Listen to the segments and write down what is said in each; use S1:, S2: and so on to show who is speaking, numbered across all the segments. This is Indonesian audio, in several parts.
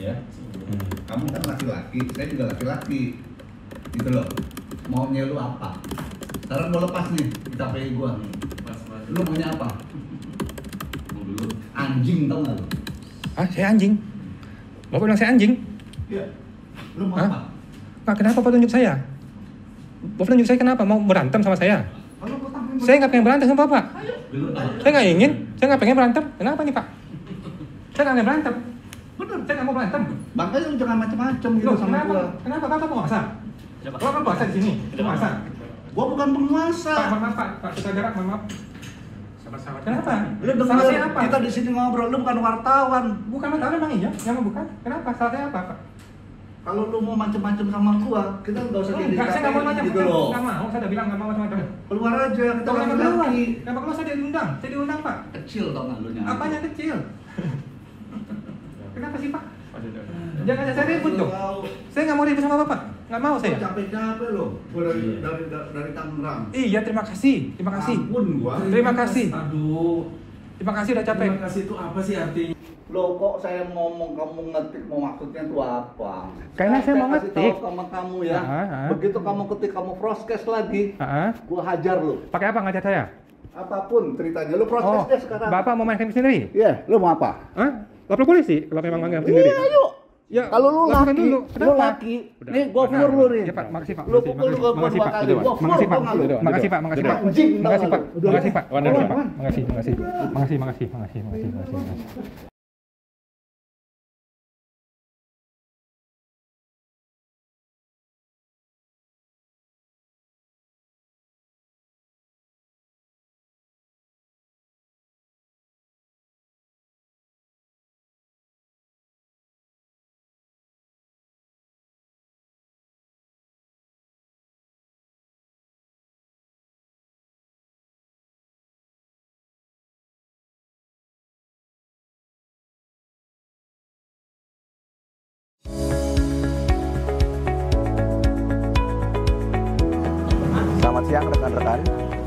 S1: ya. Kamu kan laki-laki, saya juga laki-laki. Gitu loh. Maunya lu apa? Sekarang gua lepas nih di KPI gua. Lu maunya apa? Anjing, tau gak lu?
S2: Ah, saya anjing? Bapak bilang saya anjing?
S1: Iya. Lu mau apa?
S2: Pak, kenapa Bapak tunjuk saya? Bapak tunjuk saya kenapa? Mau berantem sama saya? Saya nggak pengen berantem sama Bapak. Saya nggak ingin. Saya nggak pengen berantem. Kenapa nih Pak? Saya nggak pengen berantem. Bener, saya nggak mau berantem.
S1: Makanya lu jangan macam-macam gitu sama
S2: kenapa?
S1: gua.
S2: Kenapa Bapak penguasa? Bapak penguasa di sini. Penguasa.
S1: Gua bukan penguasa.
S2: Pak, mohon maaf Pak. Pak, kita jarak, mohon maaf. Sabar-sabar. Kenapa?
S1: Lu
S2: Salah saya
S1: denger
S2: apa?
S1: kita di sini ngobrol, lu bukan wartawan.
S2: Bukan wartawan emang iya? Yang bukan? Kenapa? Salah saya apa Pak?
S1: Kalau lu mau macam-macam sama gua, kita nggak usah jadi
S2: Enggak, saya nggak mau
S1: KPI
S2: macam-macam.
S1: gitu loh.
S2: Nggak mau, saya udah bilang nggak mau macam-macam.
S1: Keluar aja, kita
S2: Kenapa keluar?
S1: laki-laki.
S2: Kenapa keluar? Saya diundang. Saya diundang Pak.
S1: Kecil tau nggak lu nyari?
S2: Apanya kecil? Kenapa sih Pak? Jangan ajak saya ribut dong. Saya nggak mau ribut sama Bapak. Nggak mau saya.
S1: Capek-capek loh. Gua dari Tangerang.
S2: Iya, terima kasih. Terima kasih.
S1: Ampun gua.
S2: Terima kasih.
S3: Aduh.
S2: Terima kasih udah capek.
S3: Terima kasih itu apa sih artinya?
S1: Loh kok saya ngomong kamu ngetik mau maksudnya itu apa?
S2: Karena saya mau
S1: kasih
S2: ngetik.
S1: tahu sama kamu ya.
S2: Ah.
S1: Begitu kamu ketik kamu broadcast lagi,
S2: Heeh.
S1: gua hajar lu.
S2: Pakai apa ngajar saya?
S1: Apapun ceritanya lu
S2: Oh,
S1: broadcast deh sekarang.
S2: Bapak mau main hakim sendiri?
S1: Iya, lu mau apa?
S2: Hah? Lapor polisi kalau memang main hakim sendiri.
S1: Iya, yuk.
S2: Ya,
S1: Kalau lu
S2: laporan
S1: laki,
S2: dulu.
S1: lu
S2: Kenapa?
S1: laki.
S2: Udah.
S1: Nih gua floor lu nih.
S2: Ya Pak, makasih Pak.
S1: Lu pukul lu gua
S2: Makasih
S1: dua
S2: Pak.
S1: kali. Gua
S2: Makasih Pak.
S1: floor, tau nggak lu?
S2: Makasih Pak. Makasih Pak.
S1: Anjing, tau
S2: Makasih
S1: nggak
S2: Pak.
S1: lu?
S2: Makasih Pak.
S1: Udah,
S2: Makasih
S1: Wan,
S2: Pak.
S1: Wan.
S2: Makasih. Makasih.
S4: Selamat siang rekan-rekan.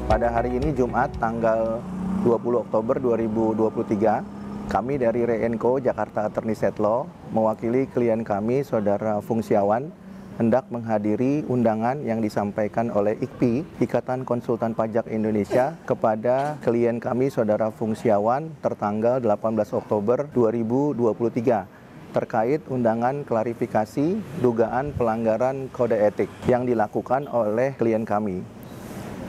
S4: Pada hari ini Jumat tanggal 20 Oktober 2023, kami dari Re-Enco Jakarta Attorneys at Law mewakili klien kami Saudara Fungsiawan hendak menghadiri undangan yang disampaikan oleh IKPI, Ikatan Konsultan Pajak Indonesia, kepada klien kami Saudara Fungsiawan tertanggal 18 Oktober 2023 terkait undangan klarifikasi dugaan pelanggaran kode etik yang dilakukan oleh klien kami.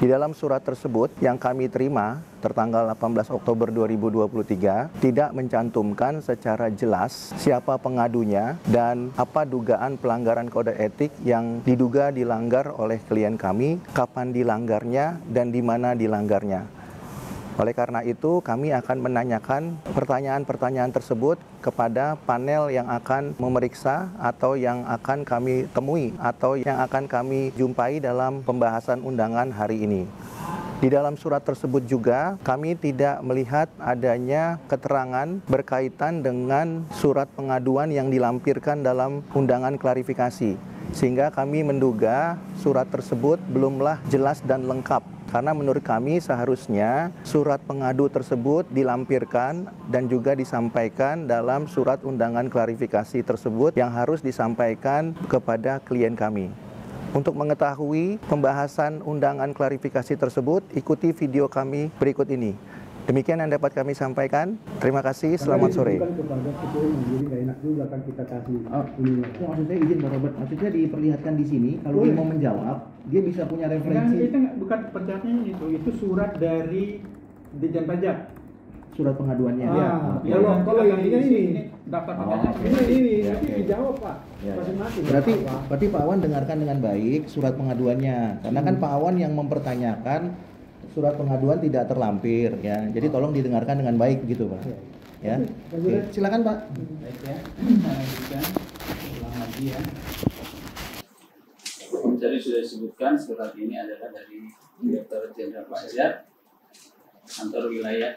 S4: Di dalam surat tersebut yang kami terima tertanggal 18 Oktober 2023 tidak mencantumkan secara jelas siapa pengadunya dan apa dugaan pelanggaran kode etik yang diduga dilanggar oleh klien kami, kapan dilanggarnya dan di mana dilanggarnya. Oleh karena itu, kami akan menanyakan pertanyaan-pertanyaan tersebut kepada panel yang akan memeriksa atau yang akan kami temui atau yang akan kami jumpai dalam pembahasan undangan hari ini. Di dalam surat tersebut juga, kami tidak melihat adanya keterangan berkaitan dengan surat pengaduan yang dilampirkan dalam undangan klarifikasi. Sehingga kami menduga surat tersebut belumlah jelas dan lengkap. Karena menurut kami seharusnya surat pengadu tersebut dilampirkan dan juga disampaikan dalam surat undangan klarifikasi tersebut yang harus disampaikan kepada klien kami. Untuk mengetahui pembahasan undangan klarifikasi tersebut, ikuti video kami berikut ini. Demikian yang dapat kami sampaikan. Terima kasih, selamat sore.
S5: Kepada ketua yang jadi nggak enak juga kan kita kasih ini. Maksudnya izin Pak Robert, maksudnya diperlihatkan di sini kalau dia mau menjawab, dia bisa punya referensi.
S6: Itu bukan penjelasannya itu surat dari Ditjen Pajak.
S5: Surat pengaduannya.
S6: Kalau yang ini daftar pajaknya. Ini nanti dijawab Pak. Masing-masing.
S5: Berarti Pak Awan dengarkan dengan baik surat pengaduannya, karena kan Pak Awan yang mempertanyakan surat pengaduan tidak terlampir ya. Jadi tolong didengarkan dengan baik gitu Pak. Ya. Oke. Silakan Pak.
S6: Baik ya. Lanjutkan. Ulang lagi ya.
S7: Jadi sudah disebutkan surat ini adalah dari Direktur Jenderal Pajak Kantor Wilayah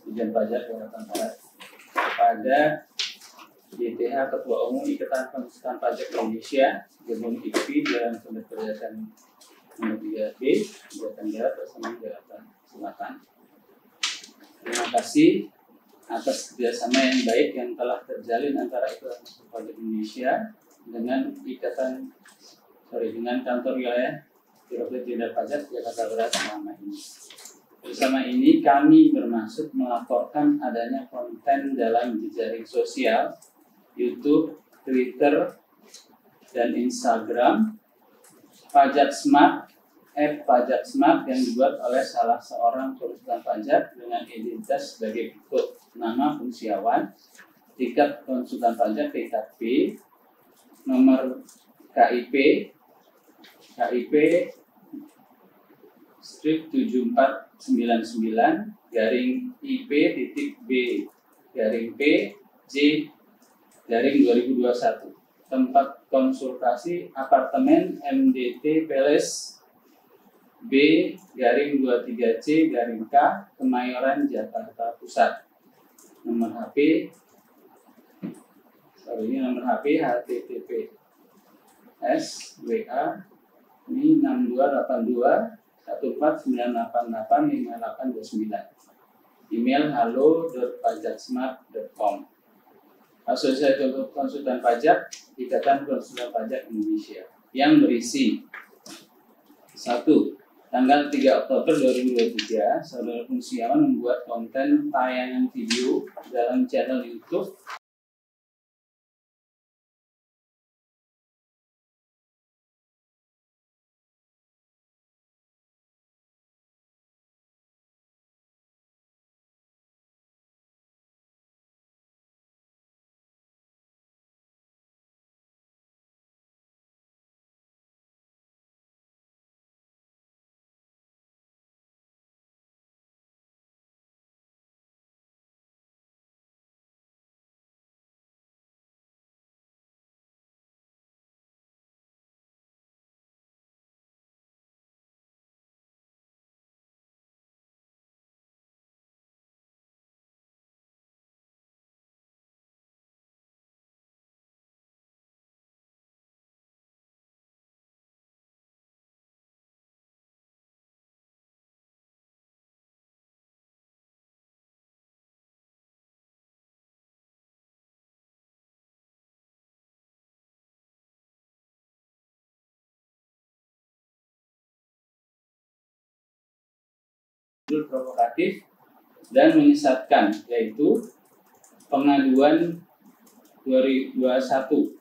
S7: Ditjen Pajak Jakarta Barat pada DTH Ketua Umum Ikatan Konsultan Pajak Indonesia Gedung IKPI Jalan Sumber Perhiasan nomor 3B Jakarta Barat bersama Jakarta Selatan. Terima kasih atas kerjasama yang baik yang telah terjalin antara Ikatan Pajak Indonesia dengan dengan kantor wilayah Direktorat Jenderal Pajak Jakarta Barat selama ini. Bersama ini kami bermaksud melaporkan adanya konten dalam jejaring sosial, YouTube, Twitter, dan Instagram Pajak Smart, Pajak Smart yang dibuat oleh salah seorang konsultan pajak dengan identitas sebagai berikut: nama Fungsiawan, tiket konsultan pajak TKP, nomor KIP strip 7499 IP.B-P-J-2021. Tempat konsultasi apartemen MDT Palace B-23C-K Kemayoran Jakarta Pusat. Nomor HP HTTPS WA ini 6282 149885829. Email halo.pajaksmart.com. Asosiasi Konsultan Pajak Ikatan Konsultan Pajak Indonesia yang berisi 1. Tanggal 3 Oktober 2023, Saudara Fungsiawan membuat konten tayangan video dalam channel YouTube provokatif dan menyesatkan, yaitu pengaduan 2021.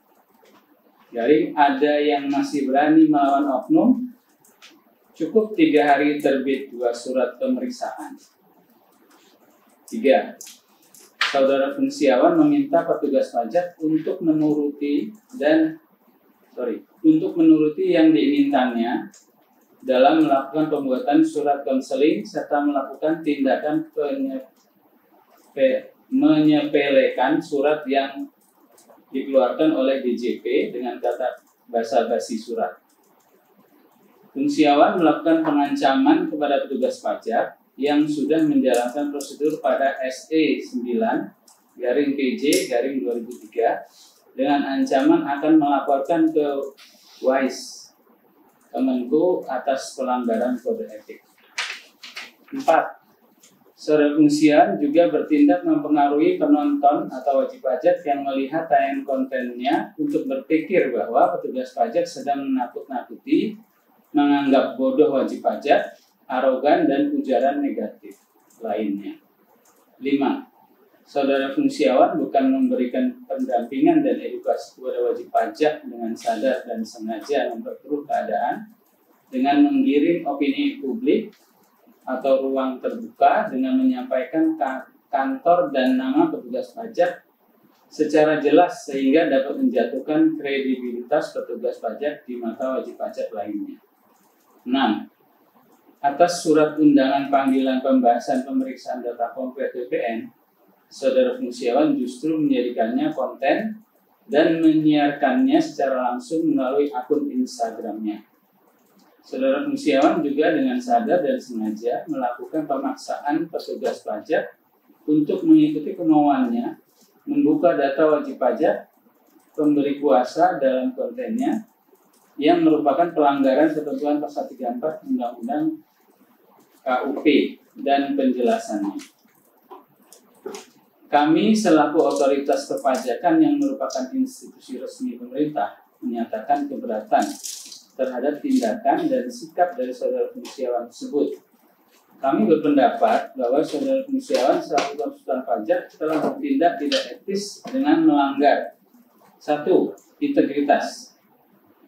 S7: Jadi ada yang masih berani melawan oknum, cukup 3 hari terbit 2 surat pemeriksaan. 3. Saudara Fungsiawan meminta petugas pajak untuk menuruti yang diinginkannya dalam melakukan pembuatan surat konseling serta melakukan tindakan menyepelekan surat yang dikeluarkan oleh DJP dengan kata basa-basi surat. Fungsiawan melakukan pengancaman kepada petugas pajak yang sudah menjalankan prosedur pada SE 9-PJ-2003 dengan ancaman akan melaporkan ke WISE Kemenko atas pelanggaran kode etik. 4. Saudara Fungsiawan juga bertindak mempengaruhi penonton atau wajib pajak yang melihat tayangan kontennya untuk berpikir bahwa petugas pajak sedang menakut-nakuti, menganggap bodoh wajib pajak, arogan, dan ujaran negatif lainnya. 5. Saudara Fungsiawan bukan memberikan pendampingan dan edukasi kepada wajib pajak dengan sadar dan sengaja memperkeruh keadaan dengan menggiring opini publik atau ruang terbuka dengan menyampaikan kantor dan nama petugas pajak secara jelas sehingga dapat menjatuhkan kredibilitas petugas pajak di mata wajib pajak lainnya. 6. Atas surat undangan panggilan pembahasan pemeriksaan data konkret BPN, Saudara Fungsiawan justru menjadikannya konten dan menyiarkannya secara langsung melalui akun Instagramnya. Saudara Fungsiawan juga dengan sadar dan sengaja melakukan pemaksaan petugas pajak untuk mengikuti kemauannya, membuka data wajib pajak, pemberi kuasa dalam kontennya, yang merupakan pelanggaran ketentuan pasal 34 Undang-Undang KUP dan penjelasannya. Kami selaku otoritas perpajakan yang merupakan institusi resmi pemerintah menyatakan keberatan terhadap tindakan dan sikap dari saudara pengusiawan tersebut. Kami berpendapat bahwa saudara pengusiawan selaku konsultan pajak telah bertindak tidak etis dengan melanggar 1. Integritas,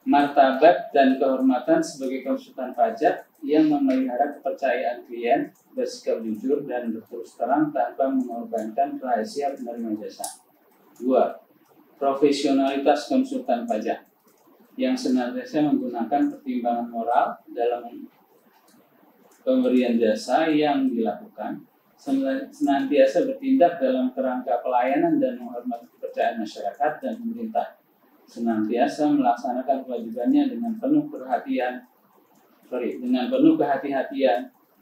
S7: martabat dan kehormatan sebagai konsultan pajak yang memelihara kepercayaan klien, bersikap jujur dan berterus terang tanpa mengorbankan rahasia penerima jasa. 2. Profesionalitas konsultan pajak yang senantiasa menggunakan pertimbangan moral dalam pemberian jasa yang dilakukan, senantiasa bertindak dalam kerangka pelayanan dan menghormati kepercayaan masyarakat dan pemerintah, senantiasa melaksanakan kewajibannya dengan penuh kehati-hatian,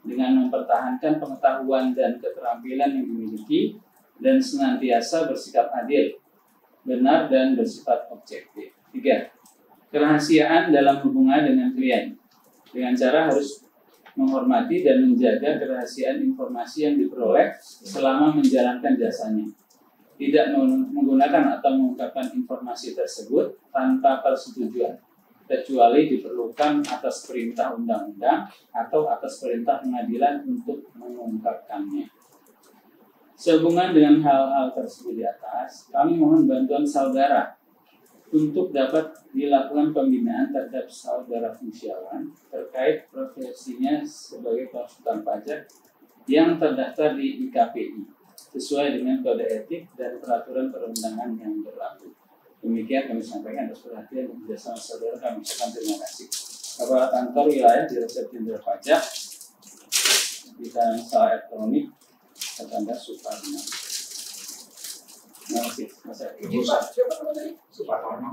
S7: dengan mempertahankan pengetahuan dan keterampilan yang dimiliki, dan senantiasa bersikap adil, benar dan bersifat objektif. 3. Kerahasiaan dalam hubungan dengan klien, dengan cara harus menghormati dan menjaga kerahasiaan informasi yang diperoleh selama menjalankan jasanya. Tidak menggunakan atau mengungkapkan informasi tersebut tanpa persetujuan, kecuali diperlukan atas perintah undang-undang atau atas perintah pengadilan untuk mengungkapkannya. Sehubungan dengan hal-hal tersebut di atas, kami mohon bantuan saudara untuk dapat dilakukan pembinaan terhadap saudara pengusiawan terkait profesinya sebagai konsultan pajak yang terdaftar di IKPI sesuai dengan kode etik dan peraturan perundangan yang berlaku. Demikian kami sampaikan atas perhatian dan kerjasama saudara. Kami ucapkan terima kasih. Kepala Kantor Wilayah Direktorat Jenderal Pajak Bidang Usaha Elektronik Satanda Suparno. Terima kasih, Mas Edi.
S1: Siapa nama tadi? Suparno.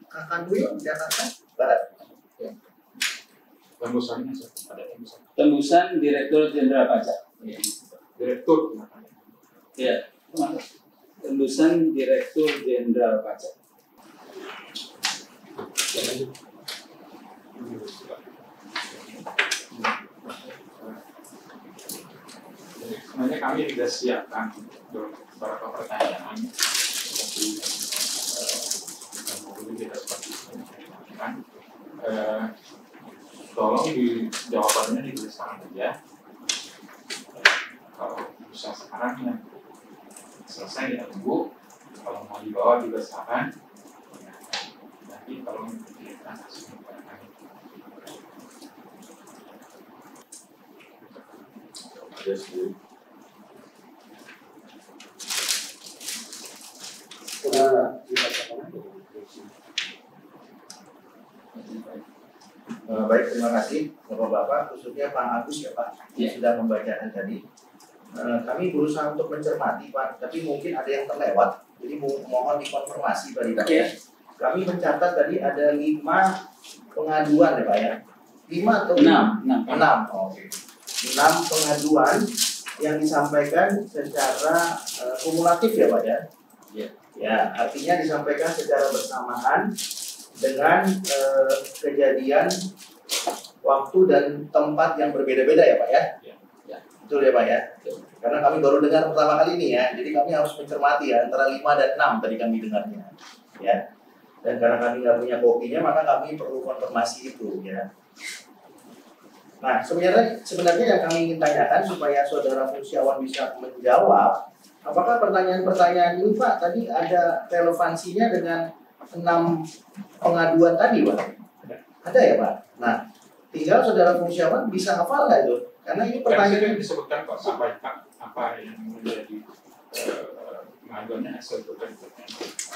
S1: Kakak Dwi, Jakarta Barat. Ya.
S6: Tembusannya ada tembusan.
S7: Tembusan Direktur Jenderal Pajak.
S6: Ya. Direktur.
S7: Ya, tembusan Direktur Jenderal Pajak.
S6: Sebenarnya kami sudah siapkan beberapa pertanyaan, tapi mungkin tidak seperti itu. Tolong di jawabannya dituliskan saja. Kalau bisa sekarang ya selesai ya tunggu. Kalau mau dibawa juga silakan. Nanti kalau kita kasih kami.
S5: Baik, terima kasih Bapak-Bapak, khususnya Pak Agus ya Pak, yang sudah membacakan tadi. Kami berusaha untuk mencermati Pak, tapi mungkin ada yang terlewat, jadi mohon dikonfirmasi dari Pak ya. Kami mencatat tadi ada 5 pengaduan ya Pak ya. 5 atau 6? 6, oke. 6 pengaduan yang disampaikan secara kumulatif ya Pak ya. Ya, artinya disampaikan secara bersamaan dengan kejadian waktu dan tempat yang berbeda-beda ya Pak ya. Betul ya Pak ya. Karena kami baru dengar pertama kali ini ya, jadi kami harus mencermati ya antara 5 dan 6 tadi kami dengarnya ya. Dan karena kami nggak punya kopinya, maka kami perlu konfirmasi itu ya. Nah, sebenarnya yang kami ingin tanyakan supaya saudara pengusiawan bisa menjawab, apakah pertanyaan-pertanyaan ini Pak tadi ada relevansinya dengan 6 pengaduan tadi Pak? Ada ya Pak? Nah, tinggal saudara pengusiawan bisa hafal nggak itu? Karena ini pertanyaan
S6: yang disebutkan Pak, sampaikan apa yang menjadi pengaduannya hasil pertanyaan.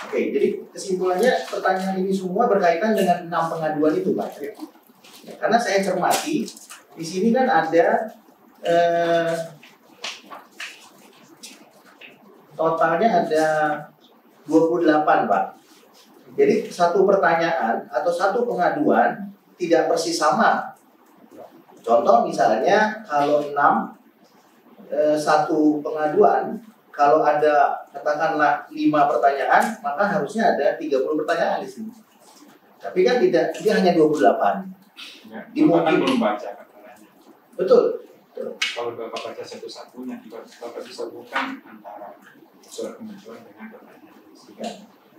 S5: Oke, jadi kesimpulannya pertanyaan ini semua berkaitan dengan 6 pengaduan itu Pak. Ya, karena saya cermati di sini kan ada totalnya ada 28 Pak. Jadi satu pertanyaan atau satu pengaduan tidak persis sama. Contoh misalnya kalau 6 satu pengaduan, kalau ada katakanlah 5 pertanyaan, maka harusnya ada 30 pertanyaan di sini. Tapi kan tidak, dia hanya 28.
S6: Ya,
S5: Dimungkin
S6: belum baca katanya.
S5: Betul.
S6: Kalau Bapak baca satu-satunya, Bapak bisa bukan antara surat pengaduan dengan pertanyaan isi.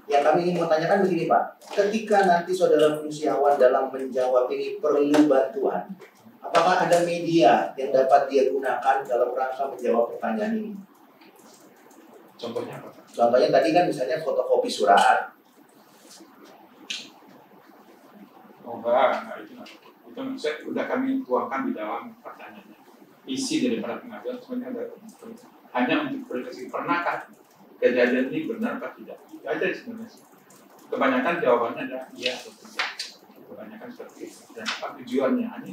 S5: Yang kami ingin mau tanyakan begini Pak, ketika nanti saudara Fungsiawan dalam menjawab ini perlu bantuan, apakah ada media yang dapat dia gunakan dalam rangka menjawab pertanyaan ini?
S6: Contohnya apa?
S5: Contohnya tadi kan misalnya fotokopi surat.
S6: Oh enggak, itu sudah kami tuangkan di dalam pertanyaannya. Isi daripada pengaduan sebenarnya hanya untuk verifikasi pernahkah kejadian ini benar atau tidak. Itu aja sebenarnya. Kebanyakan jawabannya adalah iya atau tidak. Kebanyakan seperti itu. Dan apa tujuannya ini?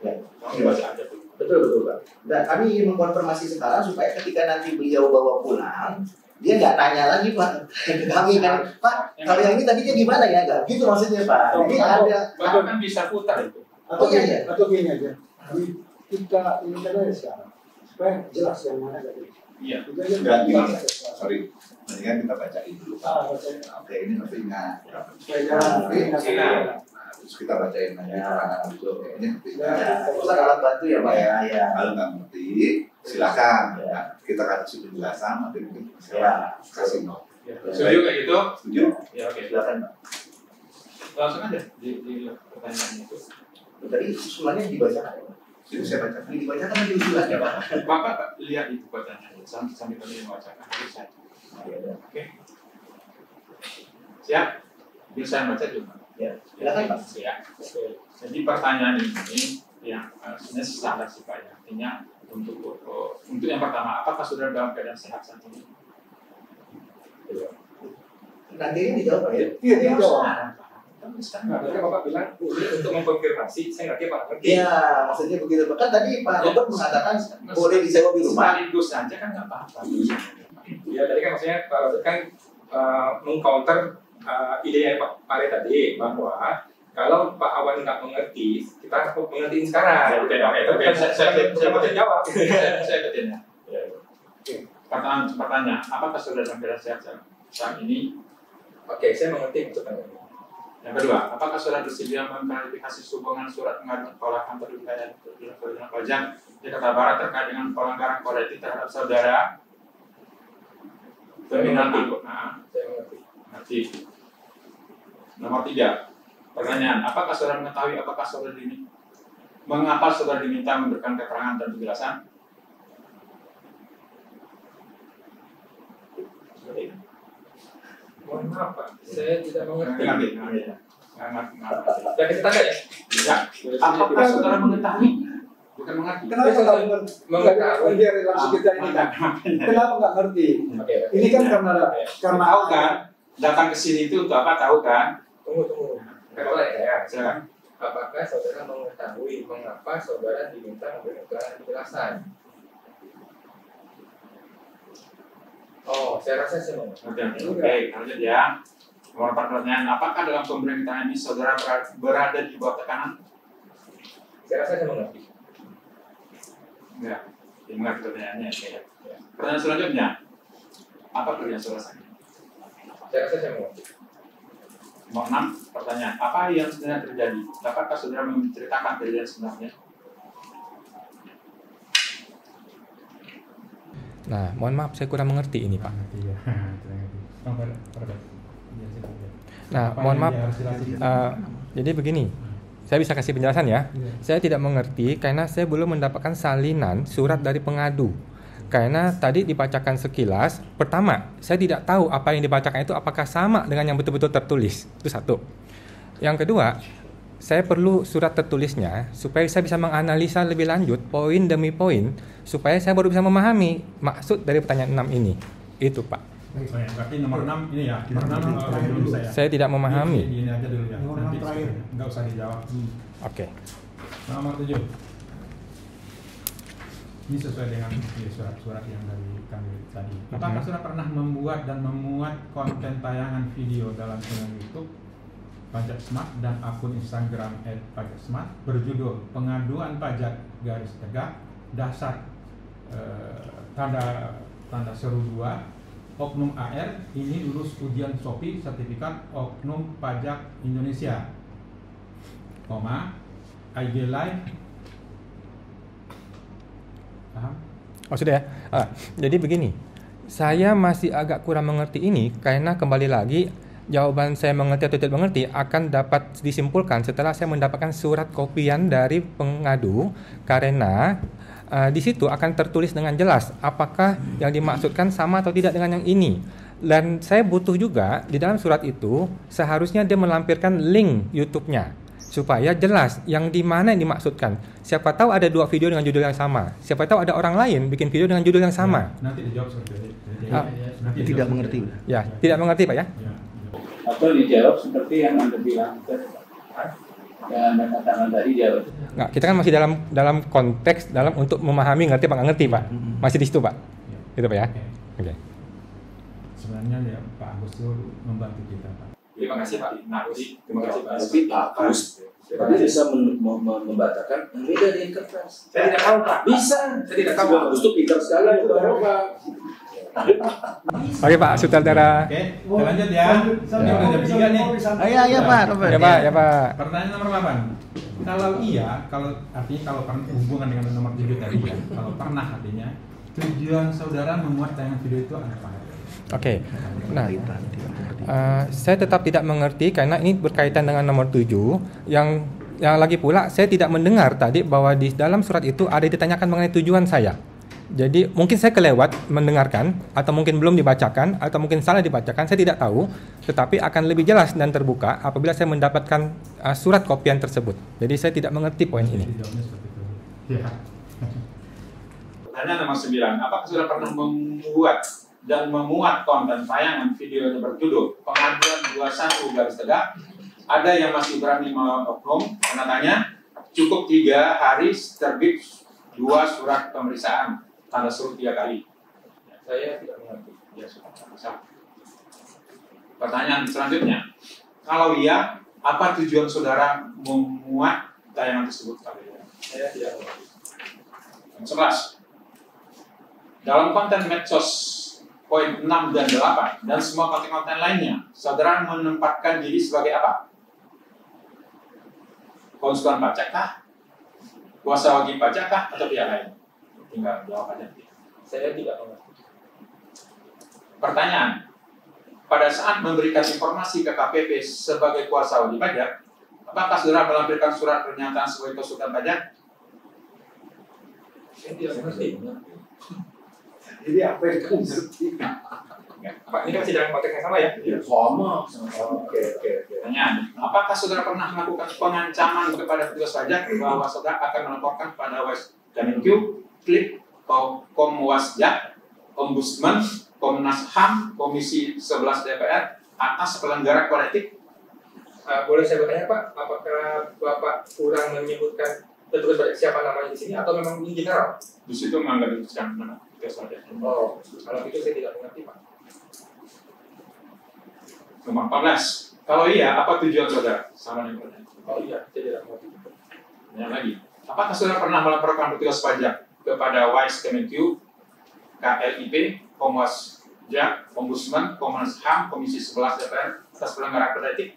S5: Ya.
S6: Kamu baca aja dulu.
S5: Betul Pak. Dan kami ingin mengkonfirmasi sekarang supaya ketika nanti beliau bawa pulang, dia nggak nanya lagi Pak ke kami kan, Pak kalau yang ini tadinya gimana ya, nggak gitu maksudnya Pak. Ini ada.
S6: Bahkan kan bisa putar itu.
S5: Oh iya.
S8: Atau gini aja, kita ini kan aja sekarang supaya jelas yang mana tadi.
S6: Iya.
S8: Itu aja.
S1: Enggak, gini. Sorry, mendingan kita bacain dulu. Oke, ini notinya. Terus kita bacain aja keterangan dulu. Ini notinya.
S5: Bukan alat bantu ya Pak ya. Ya.
S1: Kalau nggak ngerti, silakan. Nah, kita kasih penjelasan, nanti mungkin
S5: Ya.
S1: kasih note.
S6: Setuju kayak gitu?
S1: Setuju?
S6: Ya oke.
S5: Silakan Pak.
S6: Langsung aja di pertanyaan itu.
S5: Tadi usulannya dibacakan ya Pak.
S1: Itu saya baca.
S5: Ini dibacakan nanti usulannya Pak.
S6: Bapak lihat itu pertanyaannya sambil kami membacakan. Oke. Siap? Biar saya baca juga.
S5: Ya. Silakan Pak.
S6: Ya. Jadi pertanyaan ini yang sebenarnya standar sih Pak. Artinya untuk yang pertama, apakah saudara dalam keadaan sehat saat ini?
S5: Nanti ini dijawab Pak ya.
S8: Iya, dijawab.
S2: Tadi Bapak bilang untuk mengkonfirmasi, saya ngerti Pak.
S5: Iya, maksudnya begitu Pak. Kan tadi Pak Robert mengatakan boleh dijawab di rumah.
S6: Sekaligus saja kan nggak apa-apa.
S2: Ya tadi kan maksudnya Pak Robert kan mengcounter ide Pak Pare tadi bahwa kalau Pak Awan nggak mengerti, kita mengertiin sekarang.
S6: Oke.
S2: Saya mau jawab.
S6: Saya ikutin ya. Pertanyaan, apakah saudara dalam keadaan sehat saat ini?
S2: Oke, saya mengerti maksudnya.
S6: Yang kedua, apakah saudara bersedia mengklarifikasi hubungan surat pengaduan kepala kantor wilayah Pelayanan Pajak Jakarta Barat terkait dengan pelanggaran kode etik terhadap saudara?
S2: Saya mengerti.
S6: Saya mengerti. Nomor 3, pertanyaan, apakah saudara mengetahui mengapa saudara diminta memberikan keterangan dan penjelasan?
S2: Mohon maaf Pak, saya tidak mengerti.
S6: Ngerti.
S2: Ya kita tanya ya.
S6: Ya. Apakah saudara mengetahui? Bukan mengerti.
S8: Kenapa nggak mengetahui dia relasi kita ini kan? Kenapa nggak ngerti?
S2: Oke.
S8: Ini kan karena
S6: Tahu kan? Datang ke sini itu untuk apa? Tahu kan?
S2: Tunggu. Kalau ya,
S6: Silakan.
S2: apakah saudara mengetahui mengapa saudara diminta memberikan penjelasan? Oh, saya rasa saya mengerti.
S6: Oke, lanjut ya. Nomor 4 pertanyaan, apakah dalam pemerintahan ini saudara berada di bawah tekanan?
S2: Saya rasa saya mengerti.
S6: Enggak. Mengerti pertanyaannya. Ya. Pertanyaan selanjutnya, apa kerjaan saudara saat ini?
S2: Saya rasa saya mengerti.
S6: Nomor 6 pertanyaan, apa yang sebenarnya terjadi? Dapatkah saudara menceritakan kejadian sebenarnya?
S2: Nah, mohon maaf saya kurang mengerti ini Pak. Nah, mohon maaf. Jadi begini, saya bisa kasih penjelasan ya. Saya tidak mengerti karena saya belum mendapatkan salinan surat dari pengadu. Karena tadi dibacakan sekilas, pertama, saya tidak tahu apa yang dibacakan itu apakah sama dengan yang betul-betul tertulis. Itu satu. Yang kedua, saya perlu surat tertulisnya supaya saya bisa menganalisa lebih lanjut poin demi poin supaya saya baru bisa memahami maksud dari pertanyaan 6 ini. Itu Pak.
S9: Berarti nomor 6 ini ya. Nomor 6 belum
S2: Saya tidak memahami.
S9: Ini aja dulu ya.
S8: Nomor
S9: Nanti
S8: 6 terakhir.
S9: enggak usah dijawab.
S2: Oke.
S9: Nomor 7. Ini sesuai dengan surat-surat yang dari kami tadi. Apakah saudara pernah membuat dan memuat konten tayangan video dalam channel YouTube Pajak Smart dan akun Instagram @pajaksmart berjudul Pengaduan Pajak garis tegak dasar tanda seru 2 Oknum AR ini lulus ujian SOPI sertifikat Oknum Pajak Indonesia, IG Live, paham?
S2: Oh sudah ya. Jadi begini, saya masih agak kurang mengerti ini karena kembali lagi jawaban saya mengerti atau tidak mengerti akan dapat disimpulkan setelah saya mendapatkan surat kopian dari pengadu karena di situ akan tertulis dengan jelas apakah yang dimaksudkan sama atau tidak dengan yang ini. Dan saya butuh juga di dalam surat itu seharusnya dia melampirkan link YouTube-nya supaya jelas yang di mana yang dimaksudkan. Siapa tahu ada 2 video dengan judul yang sama. Siapa tahu ada orang lain bikin video dengan judul yang sama.
S9: Nanti dijawab seperti itu.
S5: Tidak mengerti.
S2: Ya, tidak mengerti Pak ya.
S7: Atau dijawab seperti yang Anda bilang yang Anda katakan tadi jawab.
S2: Nggak, kita kan masih dalam konteks untuk memahami ngerti apa nggak ngerti Pak. Masih di situ Pak. Gitu Pak ya. Oke.
S9: Sebenarnya ya Pak Agus itu membantu kita Pak.
S6: Terima kasih Pak. Terima kasih Pak.
S10: Tapi Pak Agus bisa membacakan yang beda dari kertas.
S6: Saya tidak tahu Pak.
S10: Bisa.
S6: Saya tidak tahu.
S10: Pak Agus itu pintar sekali.
S2: Oke Pak Sutradara.
S9: Oke, kita lanjut ya. Ini udah jam 3 nih.
S5: Iya Pak, Robert.
S2: Ya Pak.
S9: Pertanyaan nomor 8. Kalau iya, artinya kalau pernah hubungan dengan nomor 7 tadi ya. Kalau pernah artinya tujuan saudara memuat tayangan video itu apa?
S2: Oke. Nah, saya tetap tidak mengerti karena ini berkaitan dengan nomor 7 yang lagi pula saya tidak mendengar tadi bahwa di dalam surat itu ada ditanyakan mengenai tujuan saya. Jadi mungkin saya kelewat mendengarkan atau mungkin belum dibacakan atau mungkin salah dibacakan, saya tidak tahu, tetapi akan lebih jelas dan terbuka apabila saya mendapatkan surat kopian tersebut. Jadi saya tidak mengerti poin ini.
S6: Pertanyaan nomor 9. Apakah sudah pernah membuat dan memuat konten tayangan video yang berjudul Pengaduan 21 garis tegak? Ada yang masih berani melawan oknum? Karena tanya, cukup 3 hari terbit 2 surat pemeriksaan. Tanda suruh 3 kali. Saya tidak mengerti. Ya sudah. Pertanyaan selanjutnya, kalau iya, apa tujuan saudara memuat tayangan tersebut? Saya tidak mengerti. 11. Dalam konten medsos poin 6 dan 8 dan semua konten-konten lainnya, saudara menempatkan diri sebagai apa? Konsultan pajak kah? Kuasa wajib pajak kah? Atau pihak lain? Tinggal jawab aja. Saya tidak mengerti. Pertanyaan, pada saat memberikan informasi ke KPP sebagai kuasa wajib pajak, apakah saudara melampirkan surat pernyataan sebagai konsultan pajak? Saya tidak mengerti.
S8: Jadi apa yang kamu ngerti?
S6: Pak, ini kan masih dalam konteks yang sama ya?
S8: Sama. Oke.
S6: Pertanyaan, apakah saudara pernah melakukan pengancaman kepada petugas pajak bahwa saudara akan melaporkan pada Kemenq, Klip, Komwasjak, Ombudsman, Komnas HAM, Komisi 11 DPR atas pelanggaran kode etik? Boleh saya bertanya Pak, apakah Bapak kurang menyebutkan petugas pajak siapa namanya di sini atau memang ini general? Di situ memang nggak disebutkan nama petugas pajak. Oh, kalau itu saya tidak mengerti Pak. Nomor 14. Kalau iya, apa tujuan saudara? Sama dengan pertanyaan. Oh iya, saya tidak mengerti. Yang lagi, apakah saudara pernah melaporkan petugas pajak kepada Kemenq, KLIP, Komwasjak, Ombudsman, Komnas HAM, Komisi 11 DPR atas pelanggaran kode etik?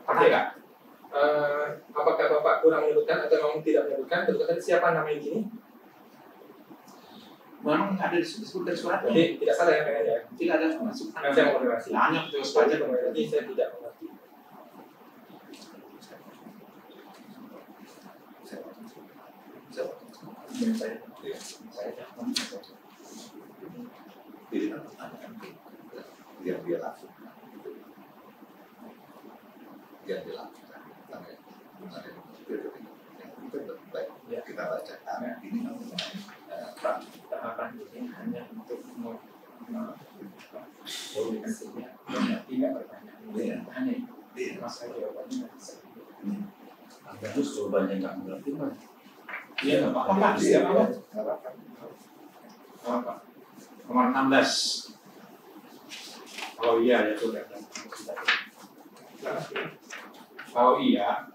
S6: Pernah nggak? Apakah Bapak kurang menyebutkan atau memang tidak menyebutkan petugas siapa namanya di sini? Memang ada disebutkan suratnya. Jadi tidak salah ya kayaknya ya? Tidak ada masuk. Saya mau konfirmasi. Hanya petugas pajak. Jadi saya tidak mengerti.
S1: Yang dia lakukan, yang dilakukan, yang kita bacakan ini namanya
S6: tahapan ini hanya untuk komunikasinya, tidak pertanyaan. Hanya masalah jawabannya bisa.
S10: Terus jawabannya nggak mengerti mas?
S6: Iya nggak apa-apa. Nggak apa-apa. Nomor 16. Kalau iya ya sudah. Kalau iya,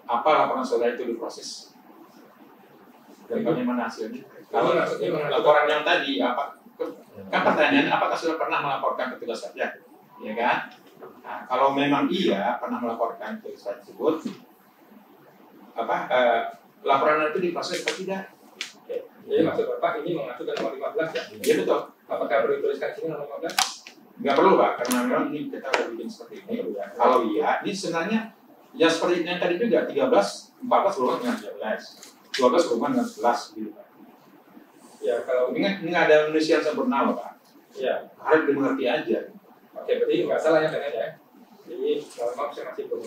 S6: apa laporan saudara itu diproses? Dan bagaimana hasilnya? Kalau laporan yang tadi apa? Kan pertanyaannya apakah sudah pernah melaporkan petugas pajak? Ya kan? Nah, kalau memang iya pernah melaporkan petugas pajak tersebut, laporan itu diproses atau tidak?
S2: Jadi maksud Bapak ini mengacu ke nomor 15 ya?
S6: Iya betul.
S2: Apakah perlu dituliskan sini nomor 15?
S6: Nggak perlu Pak, karena memang ini kita udah bikin seperti ini. Kalau iya, ini sebenarnya ya seperti yang tadi juga 13, 14 berhubungan dengan 13, 12 berhubungan dengan 11 gitu Pak.
S2: Ya kalau
S6: Ini nggak ada manusia yang sempurna loh Pak.
S2: ya,
S6: Harus dimengerti aja.
S2: oke berarti nggak salah ya kayaknya ya. Jadi mohon maaf saya masih belum.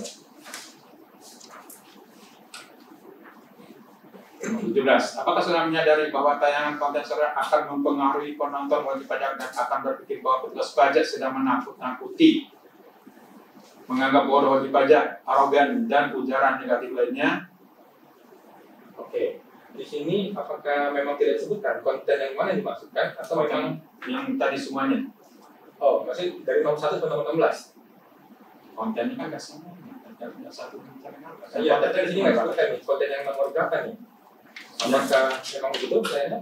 S6: 17. Apakah sudah menyadari bahwa tayangan konten saudara akan mempengaruhi penonton wajib pajak dan akan berpikir bahwa petugas pajak sedang menakut-nakuti, menganggap bodoh wajib pajak, arogan, dan ujaran negatif lainnya?
S2: Oke. Di sini apakah memang tidak disebutkan konten yang mana yang dimaksudkan atau memang
S6: yang tadi semuanya?
S2: oh masih dari nomor 1 sampai nomor 16?
S6: Kontennya kan nggak sama, nggak satu.
S2: Iya, tapi di sini nggak disebutkan nih konten yang nomor berapa nih? Apakah memang begitu kayaknya?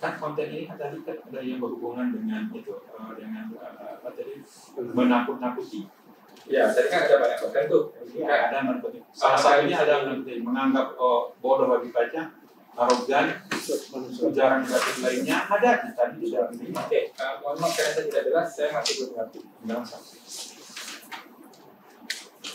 S6: Kan konten ini kan tadi kan ada yang berhubungan dengan itu, dengan apa tadi, menakut-nakuti.
S2: Ya, tadi kan ada banyak konten tuh.
S6: Ya, ada menakut. Salah satunya ada menganggap bodoh wajib pajak, arogan, ujaran negatif lainnya ada di tadi sudah.
S2: Oke, mohon maaf karena saya tidak jelas, saya masih belum mengerti.
S6: Nomor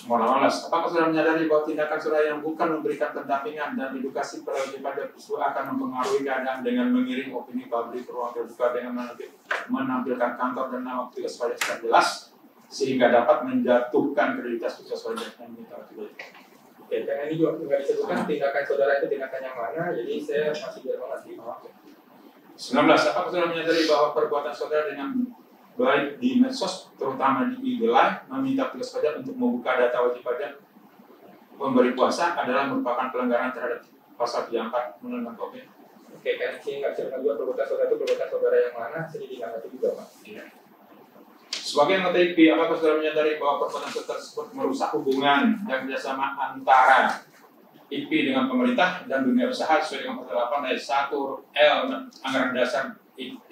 S6: 18. Apakah sudah menyadari bahwa tindakan saudara yang bukan memberikan pendampingan dan edukasi wajib pajak tersebut akan mempengaruhi keadaan dengan mengiring opini publik ruang terbuka dengan menampilkan kantor dan nama petugas pajak secara jelas sehingga dapat menjatuhkan kredibilitas petugas pajak yang ditaati.
S2: Oke, karena ini juga nggak disebutkan tindakan saudara itu tindakan yang mana, jadi saya masih belum mengerti.
S6: 19. Apakah sudah menyadari bahwa perbuatan saudara dengan baik di medsos, terutama di IG Live, meminta petugas pajak untuk membuka data wajib pajak pemberi kuasa adalah merupakan pelanggaran terhadap pasal 34 Undang-Undang KUHP?
S2: Oke, kan sih nggak cerita juga perbuatan saudara itu perbuatan saudara yang mana, jadi nggak ngerti juga Pak.
S6: Iya. Sebagai anggota IP, apakah sudah menyadari bahwa perbuatan tersebut merusak hubungan dan kerjasama antara IP dengan pemerintah dan dunia usaha sesuai dengan pasal 8 ayat 1 L Anggaran Dasar IP?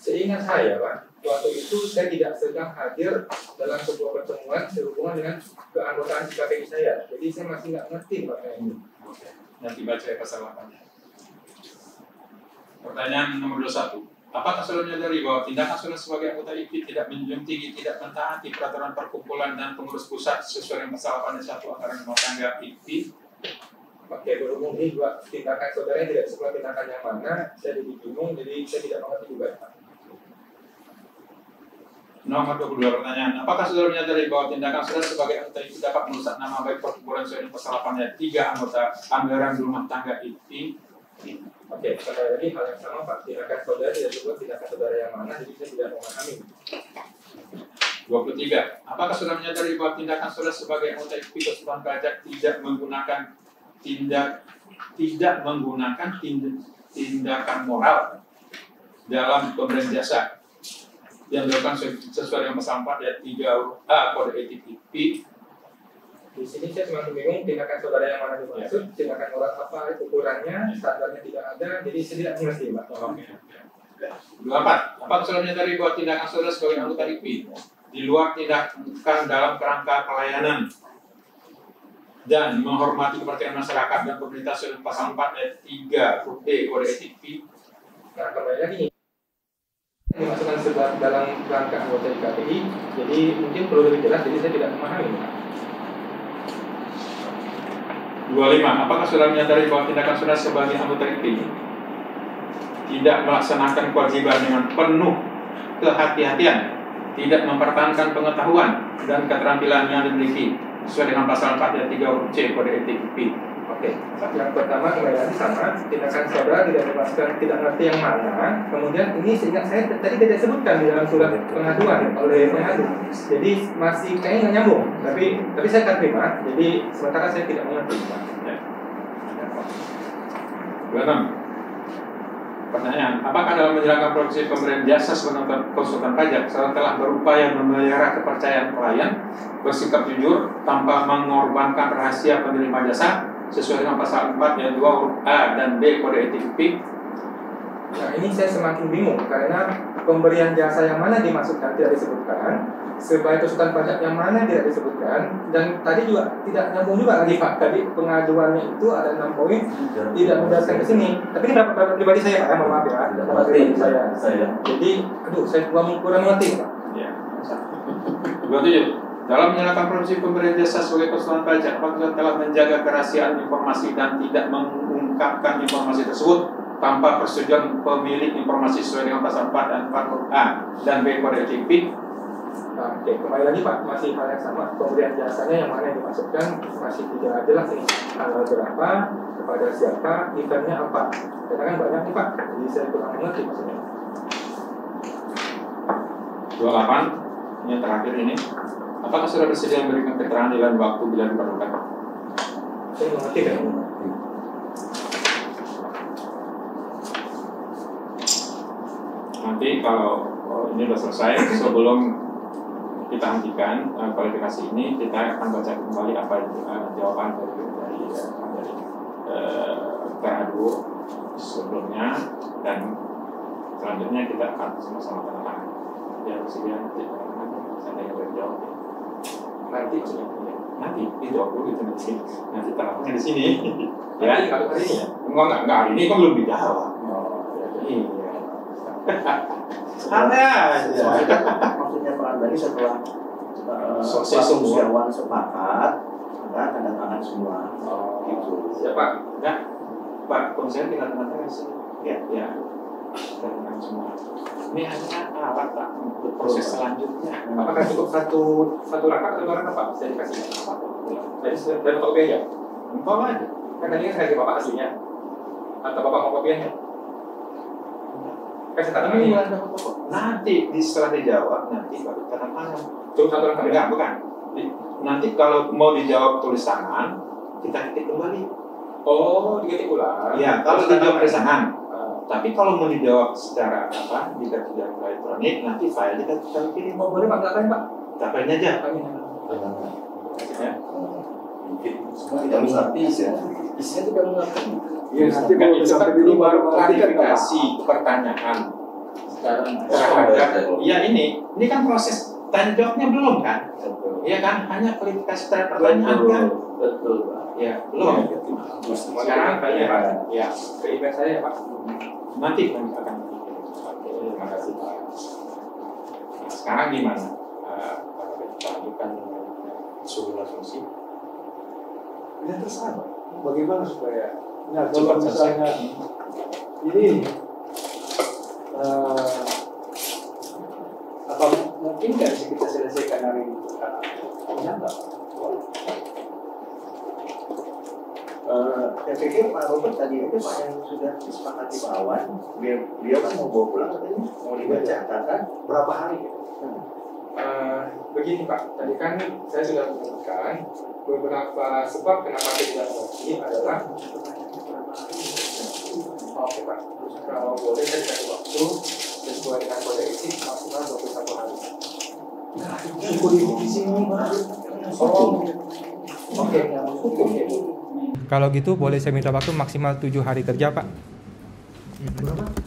S2: Seingat saya Pak, waktu itu saya tidak sedang hadir dalam sebuah pertemuan sehubungan dengan keanggotaan KPI saya, jadi saya masih nggak ngerti Pak ini.
S6: Nanti baca ya pasal 8. Pertanyaan nomor 21. Apakah saudara menyadari bahwa tindakan saudara sebagai anggota IP tidak menjunjung tinggi, tidak mentaati peraturan perkumpulan dan pengurus pusat sesuai dengan pasal 8 ayat 1 Anggaran Rumah Tangga IP?
S2: Oke, berhubung ini juga tindakan saudara yang tidak disebut tindakan yang mana, saya jadi bingung, jadi saya tidak mengerti juga Pak.
S6: Nomor 22 pertanyaan. Apakah saudara menyadari bahwa tindakan saudara sebagai anggota IP dapat merusak nama baik perkumpulan sesuai dengan pasal 8 ayat 3 anggota Anggaran Rumah Tangga IP?
S2: Oke, sekali lagi hal yang sama Pak, tindakan saudara tidak disebut tindakan saudara yang mana, jadi saya tidak memahami.
S6: 23. Apakah saudara menyadari bahwa tindakan saudara sebagai anggota IP keseluruhan pajak tidak menggunakan tindakan moral dalam pemberian jasa yang dilakukan sesuai dengan pasal 4 ayat 3A Kode Etik IP?
S2: Di sini saya cuma bingung tindakan saudara yang mana dimaksud, tindakan moral apa, ukurannya, standarnya tidak ada, jadi saya tidak mengerti Pak.
S6: 24. Apakah saudara menyadari bahwa tindakan saudara sebagai anggota IP di luar tindakan dalam kerangka pelayanan dan menghormati kepercayaan masyarakat dan pemerintah sesuai pasal 4 ayat 3 huruf D Kode Etik IP?
S2: Nah, kembali lagi dimasukkan sebuah dalam kerangka anggota KPI, jadi mungkin perlu lebih jelas, jadi saya tidak memahami.
S6: 25. Apakah saudara menyadari bahwa tindakan saudara sebagai anggota IP tidak melaksanakan kewajiban dengan penuh kehati-hatian, tidak mempertahankan pengetahuan dan keterampilan yang dimiliki sesuai dengan pasal 4 ayat 3 huruf C Kode Etik IP?
S2: Oke, yang pertama kembali lagi sama, tindakan saudara tidak memasukkan, tidak ngerti yang mana. Kemudian ini seingat saya tadi tidak disebutkan di dalam surat pengaduan oleh pengadu. Jadi masih kayaknya nggak nyambung. Tapi saya akan terima. Jadi sementara saya tidak mengerti.
S6: Ya. 26. Pertanyaan, apakah dalam menjalankan profesi pemberian jasa sebagai konsultan pajak, saudara telah berupaya memelihara kepercayaan klien, bersikap jujur tanpa mengorbankan rahasia penerima jasa sesuai dengan pasal 4 ayat 2 huruf A dan B Kode Etik IP?
S2: Nah ini saya semakin bingung karena pemberian jasa yang mana dimasukkan tidak disebutkan, sebagai tuntutan pajak yang mana tidak disebutkan, dan tadi juga tidak nyambung juga lagi Pak. Tadi pengaduannya itu ada 6 poin tidak mendasarkan ke sini. Tapi ini dapat pribadi saya Pak, mohon maaf ya. Dapat pribadi saya. Jadi, saya kurang mengerti Pak.
S6: Ya. 27. Dalam menyalakan profesi pemberian jasa sebagai konsultan pajak, apakah telah menjaga kerahasiaan informasi dan tidak mengungkapkan informasi tersebut tanpa persetujuan pemilik informasi sesuai dengan pasal 4 dan 4 huruf A dan B Kode Etik?
S2: Oke, kembali lagi Pak, masih hal yang sama. Pemberian jasanya yang mana yang dimasukkan masih tidak jelas ini. Tanggal berapa, kepada siapa, eventnya apa. Karena kan banyak nih Pak, jadi saya kurang mengerti maksudnya.
S6: 28, yang terakhir ini. Apakah sudah bersedia memberikan keterangan di lain waktu bila diperlukan?
S2: Saya mengerti kan?
S6: Nanti kalau ini sudah selesai, sebelum kita hentikan kualifikasi ini, kita akan baca kembali apa jawaban dari teradu sebelumnya, dan selanjutnya kita akan sama-sama tanda tangan. Ya, bersedia nanti saya yang berjawab. Nanti dijawab dulu itu di sini. Nanti tangannya di sini. Ya, kalau hari ini ya. Enggak hari ini kan belum dijawab. Iya.
S5: Maksudnya Pak Andani setelah
S6: selesai semua
S5: sepakat, maka tanda tangan semua. Gitu.
S6: Siapa? Enggak. Pak, konsen tinggal tanda tangan sih. Ya. Tanda tangan semua. Ini hanya alat Pak untuk proses selanjutnya.
S2: Apakah cukup satu rangka atau 2 rangka Pak? Saya dikasih jadi dari kopi aja.
S6: Empok aja.
S2: Kan tadi kan saya ke Bapak aslinya. Atau Bapak mau kopiannya? Kasih tanda tangan.
S6: Nanti setelah dijawab nanti baru tanda tangan.
S2: Cukup 1 rangka?
S6: Enggak, bukan. Nanti kalau mau dijawab tulis tangan, kita ketik kembali.
S2: Oh, diketik ulang.
S6: Iya, kalau dijawab tulis tangan. Tapi kalau mau dijawab secara jika tidak elektronik, nanti file kita kirim.
S2: Oh, boleh Pak, ngapain Pak?
S6: Ngapain aja.
S10: Ya. Semua tidak mengerti ya. Isinya tidak mengerti.
S6: Iya, nanti itu baru klarifikasi pertanyaan.
S7: Sekarang
S6: terhadap, ya ini kan proses tanya jawabnya belum kan? Iya kan? Hanya klarifikasi terhadap pertanyaan kan?
S10: Betul Pak.
S6: Ya, belum.
S2: Sekarang tanya ya ke event saya Pak.
S6: Nanti kami akan. Oke, terima kasih Pak. Nah, sekarang gimana? Kita lanjutkan suruh asumsi.
S8: Ya terserah Pak. Bagaimana supaya kalau misalnya ini apa mungkin nggak bisa kita selesaikan hari ini? Kenapa?
S5: Saya pikir Pak Robert tadi itu Pak yang sudah disepakati Pak Awan, beliau kan mau bawa pulang katanya, mau dibaca kan
S8: Berapa hari gitu?
S2: Begini Pak, tadi kan saya sudah menyebutkan beberapa sebab kenapa tidak ini adalah oke Pak, kalau boleh saya kasih waktu sesuai dengan kode etik maksimal 21 hari.
S8: Kode di sini Pak.
S2: Oke. Kalau gitu boleh saya minta waktu maksimal 7 hari kerja Pak.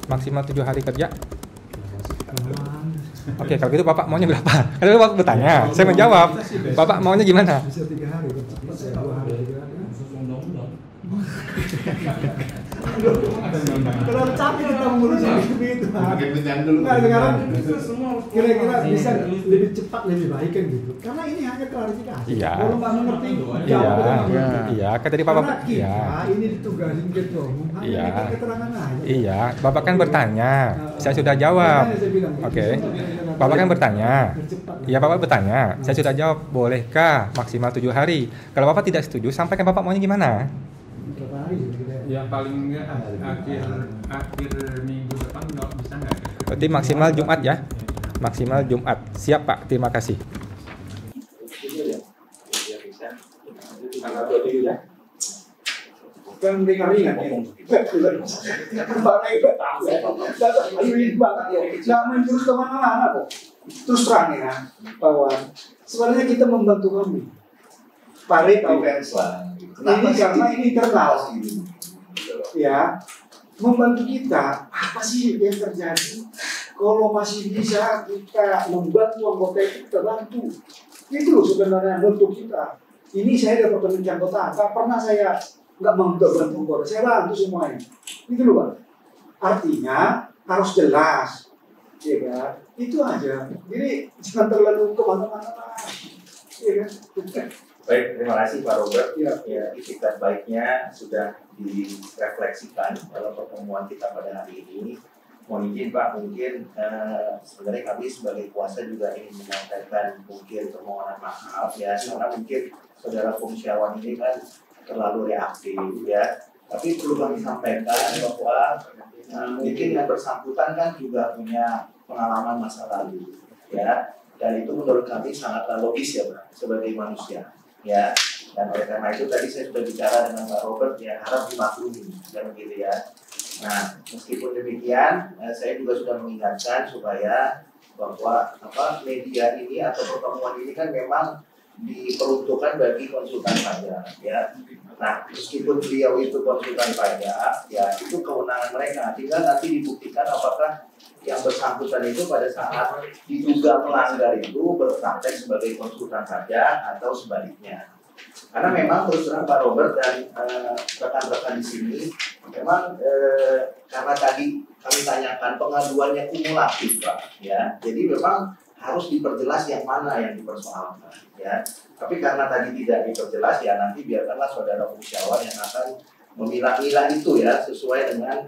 S2: Maksimal 7 hari kerja. Oke, kalau gitu Bapak maunya berapa? Kalau Bapak bertanya, saya menjawab. Bapak maunya gimana?
S8: Bisa 3 hari, bisa 2 hari. Terlalu capek kita mengurus begitu. Nah, sekarang kira-kira bisa lebih cepat lebih baik kan gitu. Karena ini hanya klarifikasi.
S2: Iya.
S8: Kalau nggak mengerti,
S2: Iya, kan tadi Bapak.
S8: Iya. Ini ditugasin ketua umum.
S2: Iya.
S8: Keterangan aja.
S2: Iya, Bapak kan bertanya, saya sudah jawab. Oke. Bapak kan bertanya. Iya, Bapak bertanya, saya sudah jawab. Bolehkah maksimal 7 hari? Kalau Bapak tidak setuju, sampaikan Bapak maunya gimana?
S9: Yang paling enggak akhir minggu depan bisa nggak?
S2: Berarti maksimal Jumat ya? Maksimal Jumat. Siap Pak, terima kasih.
S6: Tanggal 27 ya.
S8: Kan ringan-ringan ya. Nggak main terus kemana-mana kok. Terus terang ya, bahwa sebenarnya kita membantu kami. Parit tahu. Ini karena ini internal. Ya, membantu kita. Apa sih yang terjadi? Kalau masih bisa kita membantu anggota itu, kita bantu. Itu loh sebenarnya bentuk kita. Ini saya dapat penelitian anggota, tak pernah saya nggak bantu anggota, saya bantu semuanya. Itu loh Pak. Artinya harus jelas, ya kan? Itu aja. Jadi jangan terlalu kemana-mana. Ya kan?
S4: Baik, terima kasih Pak Robert.
S8: Ya.
S4: Ya, itikat baiknya sudah direfleksikan dalam pertemuan kita pada hari ini. Mohon izin Pak, mungkin sebenarnya kami sebagai kuasa juga ingin menyampaikan mungkin permohonan maaf ya, karena mungkin saudara Fungsiawan ini kan terlalu reaktif ya. Tapi perlu kami sampaikan bahwa mungkin yang bersangkutan kan juga punya pengalaman masa lalu ya, dan itu menurut kami sangatlah logis ya Pak, sebagai manusia ya. Dan oleh karena itu tadi saya sudah bicara dengan Pak Robert ya, harap dimaklumi dan begitu ya. Nah, meskipun demikian saya juga sudah mengingatkan supaya bahwa media ini atau pertemuan ini kan memang diperuntukkan bagi konsultan pajak ya. Nah, meskipun beliau itu konsultan pajak ya, itu kewenangan mereka, tinggal nanti dibuktikan apakah yang bersangkutan itu pada saat diduga melanggar itu berpraktek sebagai konsultan pajak atau sebaliknya. Karena memang terus terang Pak Robert dan rekan-rekan di sini memang karena tadi kami tanyakan pengaduannya kumulatif Pak ya, jadi memang harus diperjelas yang mana yang dipersoalkan ya. Tapi karena tadi tidak diperjelas ya, nanti biarkanlah saudara Fungsiawan yang akan memilah-milah itu ya, sesuai dengan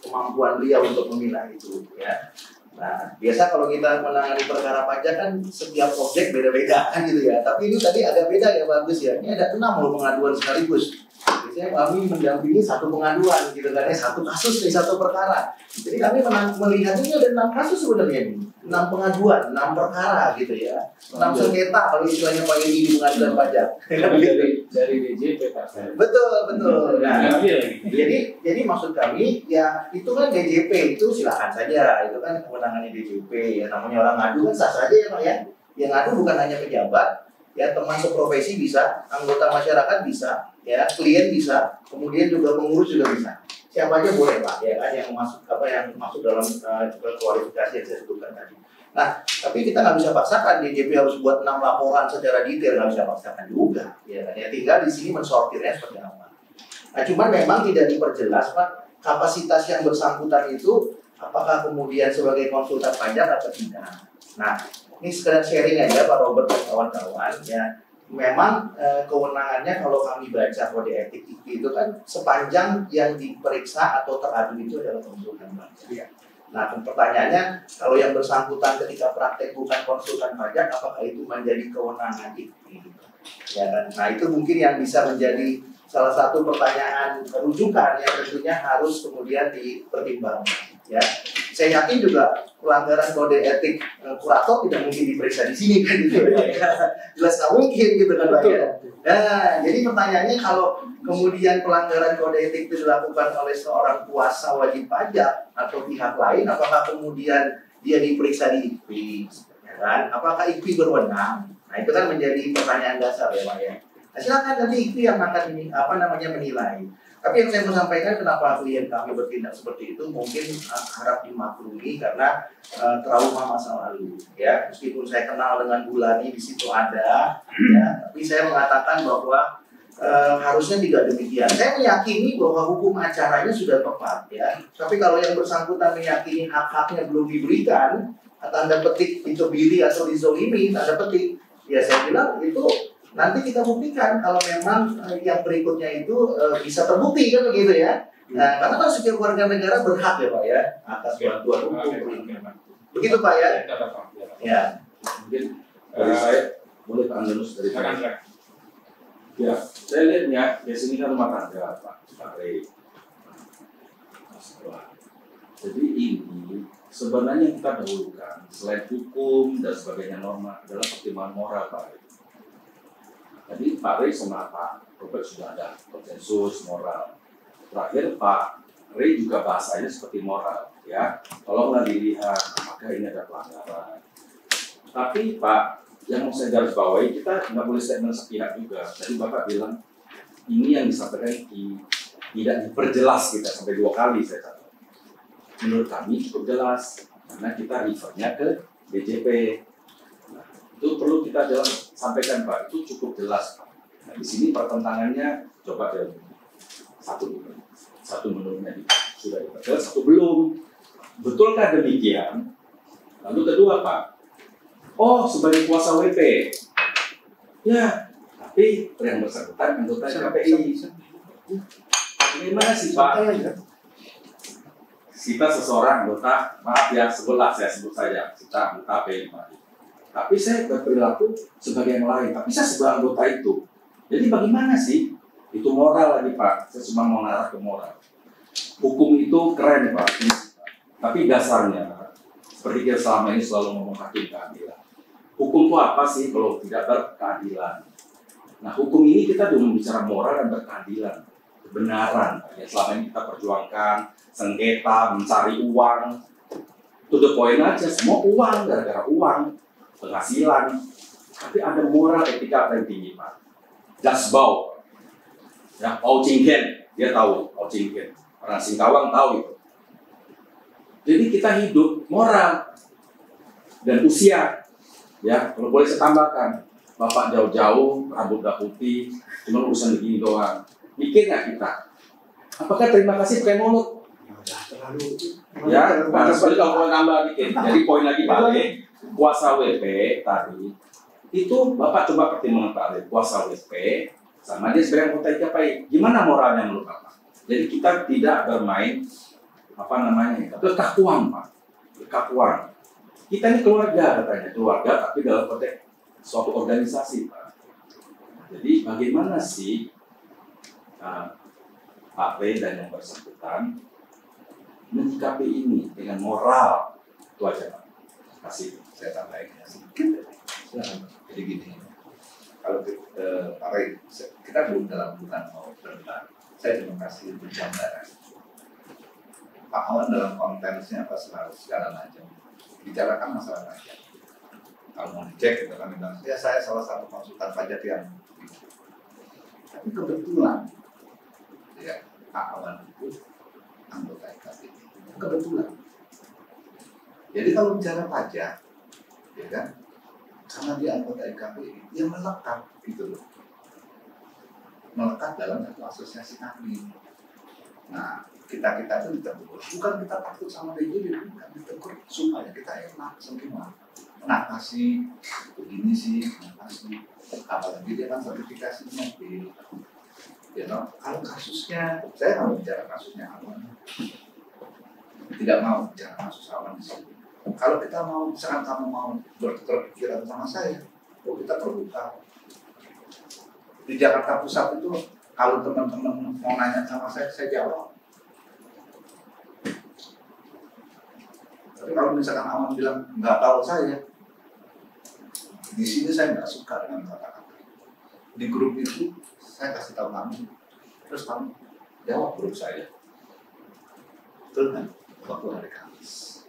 S4: kemampuan beliau untuk memilah itu ya. Nah, biasa kalau kita menangani perkara pajak kan setiap objek beda-beda kan gitu ya. Tapi ini tadi agak beda ya Pak Agus ya. Ini ada 6 loh pengaduan sekaligus. Biasanya kami mendampingi satu pengaduan gitu kan, satu kasus nih, satu perkara. Jadi kami melihat ini ada 6 kasus sebenarnya ini. 6 pengaduan, 6 perkara gitu ya. 6 sengketa kalau istilahnya Pak Yedi di pengadilan pajak.
S7: Dari DJP Pak.
S4: Betul. Nah, jadi maksud kami ya itu kan DJP itu silakan saja, itu kan kewenangannya DJP ya, namanya orang ngadu kan sah saja ya Pak ya. Yang ngadu bukan hanya pejabat, ya teman seprofesi bisa, anggota masyarakat bisa, ya klien bisa, kemudian juga pengurus juga bisa. Siapa aja boleh Pak ya kan, yang masuk dalam kualifikasi yang saya sebutkan tadi. Nah, tapi kita nggak bisa paksakan DJP harus buat 6 laporan secara detail, nggak bisa paksakan juga, ya kan? Ya tinggal di sini mensortirnya seperti apa. Nah, cuman memang tidak diperjelas Pak kapasitas yang bersangkutan itu apakah kemudian sebagai konsultan pajak atau tidak. Nah, ini sekedar sharing aja Pak Robert dan kawan-kawan ya. Memang kewenangannya kalau kami baca kode etik itu kan sepanjang yang diperiksa atau teradu itu adalah konsultan pajak. Nah, pertanyaannya kalau yang bersangkutan ketika praktek bukan konsultan pajak, apakah itu menjadi kewenangan IKPI? Ya kan? Nah, itu mungkin yang bisa menjadi salah satu pertanyaan rujukan yang tentunya harus kemudian dipertimbangkan. Ya, saya yakin juga pelanggaran kode etik kurator tidak mungkin diperiksa di sini kan gitu ya. Jelas nggak mungkin gitu kan Pak ya. Nah, jadi pertanyaannya kalau kemudian pelanggaran kode etik itu dilakukan oleh seorang kuasa wajib pajak atau pihak lain, apakah kemudian dia diperiksa di IKPI? Ya kan? Apakah IKPI berwenang? Nah, itu kan menjadi pertanyaan dasar ya Pak ya. Nah, silakan nanti IKPI yang akan menilai. Tapi yang saya mau sampaikan kenapa klien kami bertindak seperti itu mungkin harap dimaklumi karena trauma masa lalu ya. Meskipun saya kenal dengan Bulani di situ ada ya, tapi saya mengatakan bahwa harusnya tidak demikian. Saya meyakini bahwa hukum acaranya sudah tepat ya. Tapi kalau yang bersangkutan meyakini hak-haknya belum diberikan, tanda petik dicobiri atau dizolimi, tanda petik, ya saya bilang itu nanti kita buktikan kalau memang yang berikutnya itu bisa terbukti kan begitu ya. Nah, karena kan setiap warga negara berhak ya Pak ya atas bantuan hukum. Begitu Pak ya. Ya.
S10: Mungkin dari saya boleh Pak Andalus dari saya. Ya, saya lihatnya di sini kan rumah tangga Pak Rey. Jadi ini sebenarnya kita dahulukan selain hukum dan sebagainya norma adalah pertimbangan moral Pak Rey. Jadi Pak Rey sama Pak Robert sudah ada konsensus moral. Terakhir Pak Rey juga bahasanya seperti moral, ya. Tolonglah dilihat apakah ini ada pelanggaran. Tapi Pak, yang mau saya garis bawahi kita nggak boleh statement sepihak juga. Tadi Bapak bilang ini yang disampaikan di tidak diperjelas kita sampai 2 kali saya catat. Menurut kami cukup jelas karena kita refernya ke BJP. Nah, itu perlu kita jelas sampaikan Pak, itu cukup jelas Pak. Nah, di sini pertentangannya coba ya, satu menurutnya sudah diperjelas, satu belum. Betulkah demikian? Lalu kedua Pak, oh sebagai kuasa WP, ya tapi yang bersangkutan anggota KPI. Gimana sih Pak? Kita seseorang anggota, maaf ya sebutlah saya sebut saja, kita anggota KPI. Tapi saya berperilaku sebagai yang lain, tapi saya sebagai anggota itu. Jadi bagaimana sih? Itu moral lagi Pak, saya cuma mau ngarah ke moral. Hukum itu keren Pak, tapi dasarnya seperti kita selama ini selalu ngomong hakim keadilan. Hukum itu apa sih kalau tidak berkeadilan? Nah hukum ini kita belum bicara moral dan berkeadilan, kebenaran yang selama ini kita perjuangkan, sengketa, mencari uang, to the point aja, semua uang, gara-gara uang, penghasilan. Tapi ada moral etika yang tinggi Pak. Jasbau, ya, Pao Chingken, dia tahu, Pao Chingken, orang Singkawang tahu itu. Jadi kita hidup moral dan usia, ya kalau boleh saya tambahkan, Bapak jauh-jauh, rambut udah putih, cuma urusan begini doang. Mikir nggak kita? Apakah terima kasih pakai mulut? Ya, seperti kalau boleh nambah dikit. Jadi poin lagi balik, kuasa WP tadi, itu Bapak coba pertimbangkan Pak, kuasa WP sama dia sebagai anggota IKPI. Gimana moralnya menurut Bapak? Jadi kita tidak bermain kekakuan Pak, kekakuan. Kita ini keluarga katanya, keluarga tapi dalam konteks suatu organisasi Pak. Jadi bagaimana sih Pak P dan yang bersangkutan menyikapi ini dengan moral? Itu aja Pak. Terima kasih.
S1: Saya tambahkan sedikit. Jadi gini, kalau Pak Ray, kita belum bukan mau berdebat. Saya cuma kasih gambaran. Pak Awan dalam kontennya apa segala macam bicarakan masalah pajak. Kalau mau dicek, kita kan bilang, ya saya salah satu konsultan pajak yang tapi kebetulan ya Pak Awan itu anggota IKPI. Kebetulan. Jadi kalau bicara pajak, ya kan, karena dia anggota IKPI, dia melekat gitu loh. Melekat dalam satu asosiasi kami. Nah, kita itu ditegur, bukan kita takut sama BJB, bukan ditegur supaya kita enak semua. Kenapa sih begini sih? Kenapa sih? Apalagi dia kan sertifikasi mobil. Ya, kalau kasusnya, saya nggak mau bicara kasusnya Awan. Tidak mau bicara kasus Awan di sini. Kalau kita mau, misalkan kamu mau berpikiran sama saya, kita terbuka. Di Jakarta Pusat itu, kalau teman-teman mau nanya sama saya jawab. Tapi kalau misalkan Awan bilang nggak tahu saya, di sini saya nggak suka dengan kata-kata. Di grup itu saya kasih tahu kamu, terus kamu jawab grup saya. Betul kan? Waktu hari Kamis.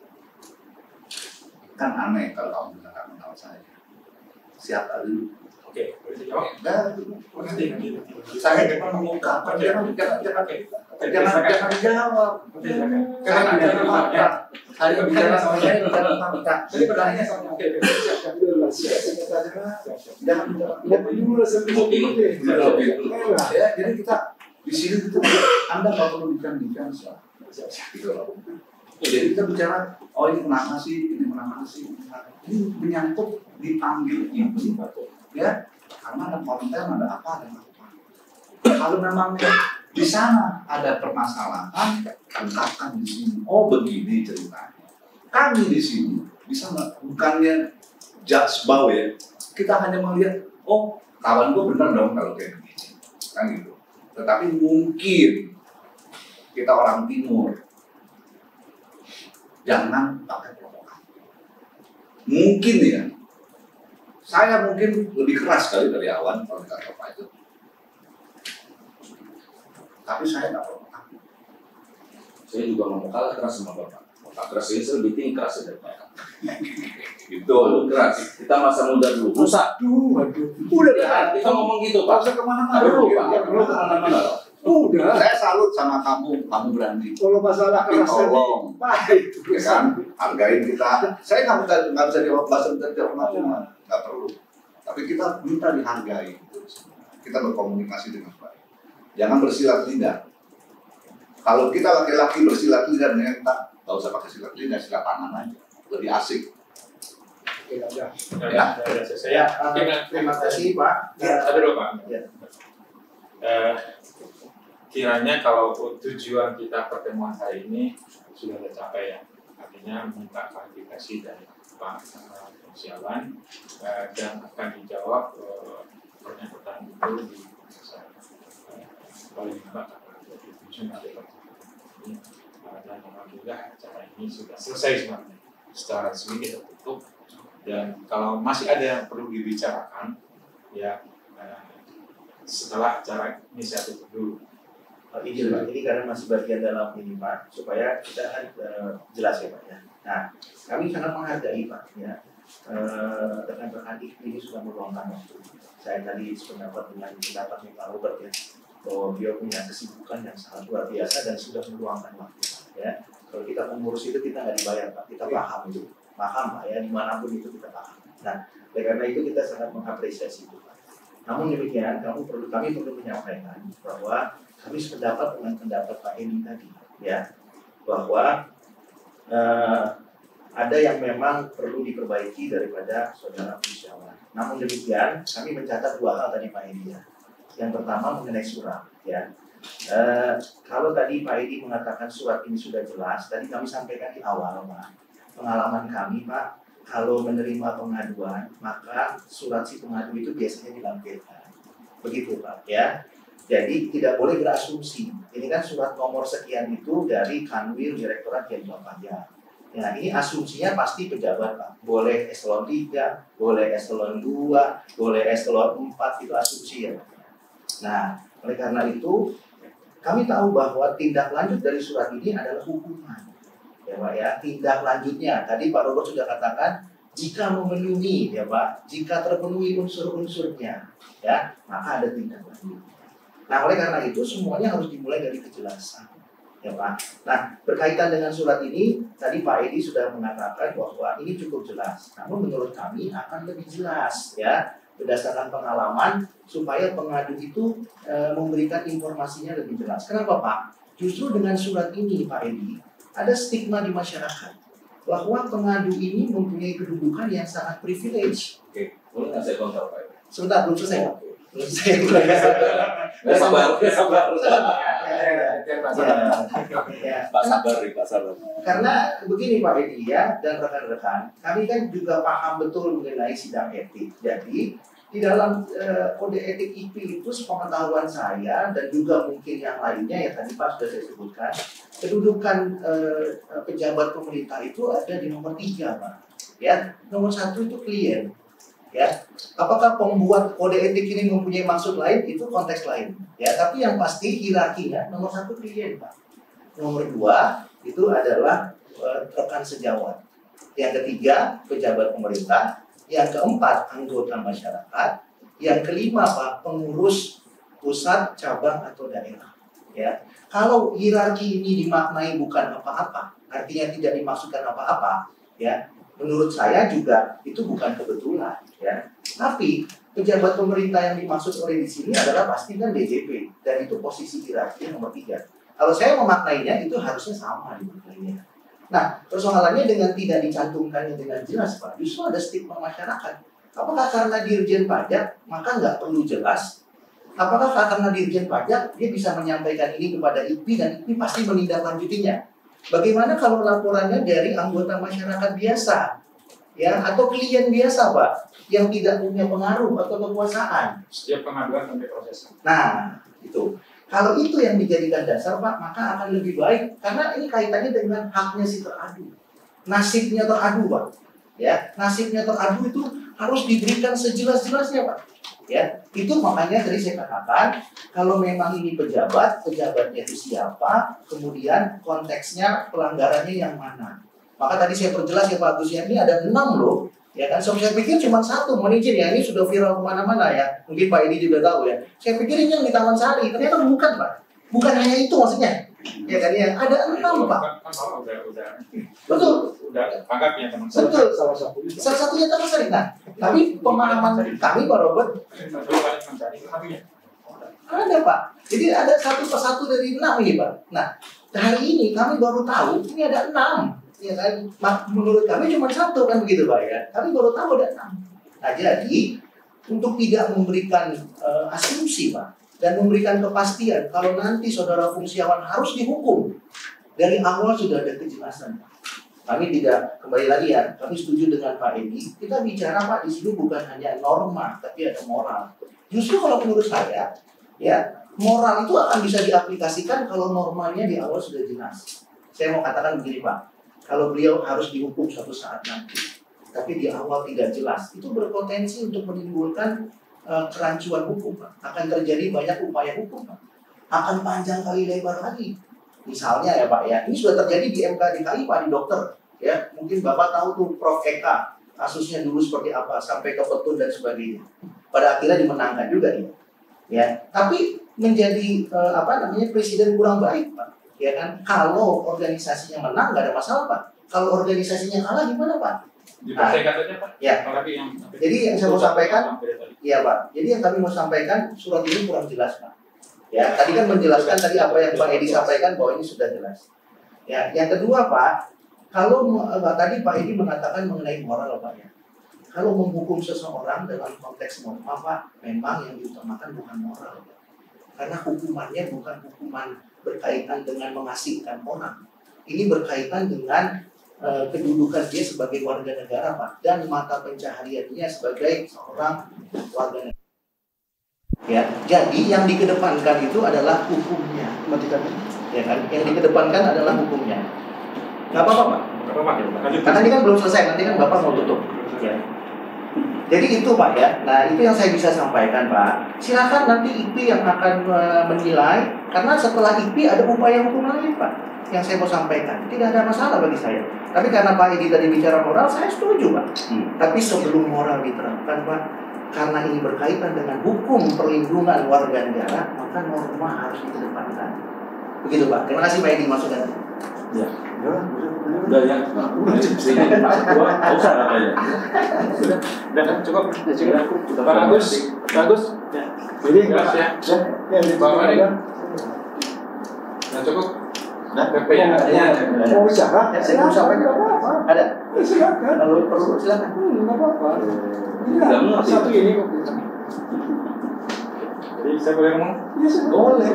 S1: Kan aneh kalau kamu bilang nggak kenal saya. Siapa dulu?
S9: Oke, boleh jawab?
S1: Saya cuma mengungkapkan, jangan jawab. Karena bicara fakta. Hari bicara sama saya bicara fakta.
S9: Jadi pertanyaannya sama oke.
S1: Jangan dulu ya. Jadi kita di sini kita Anda nggak perlu dikan-dikan Jadi kita bicara, oh ini kenapa sih, ini kenapa sih. Ini menyangkut dipanggil ini, ya, karena ada konten, ada apa. Kalau memang di sana ada permasalahan, ungkapkan di sini. Oh begini ceritanya. Kami di sini bisa bukannya judge bau ya. Kita hanya melihat, oh kawan gue bener dong kalau kayak begini, kan gitu. Tetapi mungkin kita orang timur, jangan pakai provokatif. Mungkin ya, saya mungkin lebih keras kali dari Awan kalau kata Pak itu. Tapi saya nggak provokatif.
S10: Saya juga nggak mau kalah keras sama Bapak. Bapak keras ini saya lebih tinggi keras dari Bapak. Gitu, lu keras. Kita masa muda dulu. Rusak.
S8: Waduh.
S10: Udah kan? Kita ngomong gitu Pak.
S8: Usah kemana-mana.
S10: Aduh Pak. Lu kemana-mana.
S8: Udah.
S1: Saya salut sama kamu berani.
S8: Kalau masalah
S1: Tapi
S8: keras tadi,
S1: tolong,
S8: baik.
S1: ya kan, hargain kita. Saya nggak bisa jawab bahasa dihormati, nggak perlu. Tapi kita minta dihargai. Kita berkomunikasi dengan baik. Jangan bersilat lidah. Kalau kita laki-laki bersilat lidah dengan kita, nggak usah pakai silat lidah, silat tangan aja. Lebih asik.
S8: Ya, udah.
S1: Ya.
S6: Saya
S5: Terima kasih Pak.
S6: ada dulu Pak.
S5: Ya.
S6: Kiranya kalau tujuan kita pertemuan hari ini sudah tercapai ya, artinya minta klarifikasi dari Pak Siawan dan akan dijawab pertanyaan itu di masa paling lambat tanggal 27 nanti ini, dan alhamdulillah acara ini sudah selesai sebenarnya secara resmi kita tutup, dan kalau masih ada yang perlu dibicarakan ya setelah acara ini saya tutup dulu.
S5: Izin Pak, ini karena masih bagian dalam ini Pak, supaya kita kan jelas ya Pak ya. Nah, kami sangat menghargai Pak ya. Rekan-rekan ini sudah meluangkan waktu. Saya tadi sependapat dengan pendapatnya Pak Robert ya, bahwa beliau punya kesibukan yang sangat luar biasa dan sudah meluangkan waktu ya. Kalau kita mengurus itu kita nggak dibayar Pak, kita paham itu, paham Pak ya, dimanapun itu kita paham. Nah, karena itu kita sangat mengapresiasi itu Pak. Namun demikian, kami perlu menyampaikan bahwa kami sependapat dengan pendapat Pak Edi tadi, ya, bahwa ada yang memang perlu diperbaiki daripada saudara Siawan. Namun demikian, kami mencatat dua hal tadi Pak Edi ya. Yang pertama mengenai surat, ya. Kalau tadi Pak Edi mengatakan surat ini sudah jelas, tadi kami sampaikan di awal Pak, pengalaman kami Pak, kalau menerima pengaduan, maka surat si pengadu itu biasanya dilampirkan. Begitu Pak, ya. Jadi tidak boleh berasumsi. Ini kan surat nomor sekian itu dari Kanwil Direktorat Jenderal Pajak. Nah ini asumsinya pasti pejabat Pak. Boleh eselon 3, boleh eselon 2, boleh eselon 4, itu asumsi ya Pak. Nah oleh karena itu kami tahu bahwa tindak lanjut dari surat ini adalah hukuman. Ya Pak ya, tindak lanjutnya. Tadi Pak Robert sudah katakan jika memenuhi ya Pak, jika terpenuhi unsur-unsurnya ya, maka ada tindak lanjut. Nah, oleh karena itu semuanya harus dimulai dari kejelasan, ya Pak. Nah, berkaitan dengan surat ini, tadi Pak Edi sudah mengatakan bahwa ini cukup jelas. Namun menurut kami akan lebih jelas, ya, berdasarkan pengalaman supaya pengadu itu memberikan informasinya lebih jelas. Kenapa Pak? Justru dengan surat ini Pak Edi, ada stigma di masyarakat bahwa pengadu ini mempunyai kedudukan yang sangat privilege.
S10: Oke, boleh nggak saya kontrol Pak?
S5: Sebentar, belum selesai Pak.
S10: Sabar.
S5: Pak sabar. Karena begini Pak Edi ya dan rekan-rekan, kami kan juga paham betul mengenai sidang etik. Jadi di dalam kode etik IP itu sepengetahuan saya dan juga mungkin yang lainnya yang tadi Pak sudah saya sebutkan, kedudukan pejabat pemerintah itu ada di nomor 3 Pak. Ya, nomor 1 itu klien. Ya, apakah pembuat kode etik ini mempunyai maksud lain itu konteks lain. Ya, tapi yang pasti hierarkinya nomor 1 klien Pak. Nomor 2 itu adalah rekan sejawat. Yang ketiga pejabat pemerintah. Yang keempat anggota masyarakat. Yang kelima Pak pengurus pusat, cabang atau daerah. Ya, kalau hierarki ini dimaknai bukan apa-apa, artinya tidak dimaksudkan apa-apa, ya. Menurut saya juga itu bukan kebetulan, ya. Tapi pejabat pemerintah yang dimaksud oleh di sini adalah pasti kan DJP dan itu posisi hierarki nomor 3. Kalau saya memaknainya itu harusnya sama dimaknainya. Nah, persoalannya dengan tidak dicantumkannya dengan jelas Pak, justru ada stigma masyarakat. Apakah karena Dirjen Pajak maka nggak perlu jelas? Apakah karena Dirjen Pajak dia bisa menyampaikan ini kepada IP dan IP pasti menindaklanjutinya? Bagaimana kalau laporannya dari anggota masyarakat biasa, ya, atau klien biasa, Pak, yang tidak punya pengaruh atau kekuasaan?
S6: Setiap pengaduan sampai proses.
S5: Nah, itu. Kalau itu yang dijadikan dasar, Pak, maka akan lebih baik. Karena ini kaitannya dengan haknya si teradu. Nasibnya teradu, Pak. Ya, nasibnya teradu itu harus diberikan sejelas-jelasnya, Pak. Ya, itu makanya tadi saya katakan kalau memang ini pejabatnya itu siapa, kemudian konteksnya pelanggarannya yang mana. Maka tadi saya perjelas ya Pak Agus, ini ada 6 loh, ya kan? So, saya pikir cuma 1, mohon izin ya, ini sudah viral kemana-mana ya. Mungkin Pak Edi juga tahu ya. Saya pikir ini yang di Taman Sari, ternyata bukan Pak. Bukan hanya itu maksudnya. Ya kan ya, ada 6 Pak.
S6: Kan udah.
S5: Betul.
S6: Udah anggap ya teman.
S5: Betul. Salah satunya teman saya. Nah, tapi pemahaman kami Pak Robert ada Pak. Jadi ada satu persatu dari 6 ini Pak. Nah, hari ini kami baru tahu ini ada 6. Ya kan? Menurut kami cuma 1 kan begitu Pak ya. Kami baru tahu ada 6. Nah, jadi untuk tidak memberikan asumsi Pak dan memberikan kepastian kalau nanti saudara fungsiawan harus dihukum, dari awal sudah ada kejelasan. Kami tidak, kembali lagi ya, kami setuju dengan Pak Edi. Kita bicara Pak di sini bukan hanya norma, tapi ada moral. Justru kalau menurut saya, ya moral itu akan bisa diaplikasikan kalau normalnya di awal sudah jelas. Saya mau katakan begini Pak, kalau beliau harus dihukum suatu saat nanti, tapi di awal tidak jelas, itu berpotensi untuk menimbulkan kerancuan hukum Pak. Akan terjadi banyak upaya hukum Pak. Akan panjang kali lebar lagi. Misalnya ya Pak ya, ini sudah terjadi di MK DKI Pak, di dokter ya. Mungkin Bapak tahu tuh Prof. Eka kasusnya dulu seperti apa sampai ke petun dan sebagainya. Pada akhirnya dimenangkan juga dia. Ya, tapi menjadi presiden kurang baik Pak. Ya kan? Kalau organisasinya menang nggak ada masalah Pak. Kalau organisasinya kalah gimana Pak?
S6: Katanya Pak.
S5: Ya. Jadi yang saya mau sampaikan, iya Pak. Jadi yang kami mau sampaikan surat ini kurang jelas Pak. Ya, tadi kan menjelaskan tadi apa yang Pak Edi sampaikan bahwa ini sudah jelas. Ya, yang kedua Pak, kalau tadi Pak Edi mengatakan mengenai moral Pak ya. Kalau menghukum seseorang dalam konteks norma Pak, memang yang diutamakan bukan moral Pak. Karena hukumannya bukan hukuman berkaitan dengan mengasingkan orang. Ini berkaitan dengan kedudukan dia sebagai warga negara Pak, dan mata pencahariannya sebagai seorang warga negara. Ya, jadi yang dikedepankan itu adalah hukumnya, ya kan? Yang dikedepankan adalah hukumnya. Nggak apa-apa Pak. Karena ini kan belum selesai, nanti kan Bapak mau tutup. Ya. Jadi itu Pak ya. Nah itu yang saya bisa sampaikan Pak. Silakan nanti IP yang akan menilai, karena setelah IP ada upaya hukum lain Pak yang saya mau sampaikan. Tidak ada masalah bagi saya. Tapi karena Pak Edi tadi bicara moral, saya setuju Pak. Tapi sebelum moral diterapkan Pak, karena ini berkaitan dengan hukum perlindungan warga negara, maka norma harus dikedepankan. Begitu Pak. Terima kasih Pak Edi masukan.
S10: Ya. Udah ya. Enggak usah katanya.
S6: Udah cukup. Pak Bagus. Ya.
S8: Jadi
S6: yang dibawa ini. Nah cukup. Nah, PP-nya
S8: mau bicara?
S5: Saya mau sampaikan apa? Ada.
S8: Silakan.
S5: Kalau perlu silakan.
S8: Nggak apa-apa.
S10: Iya,
S8: satu ini kok.
S6: Jadi saya boleh ngomong?
S8: Iya, boleh.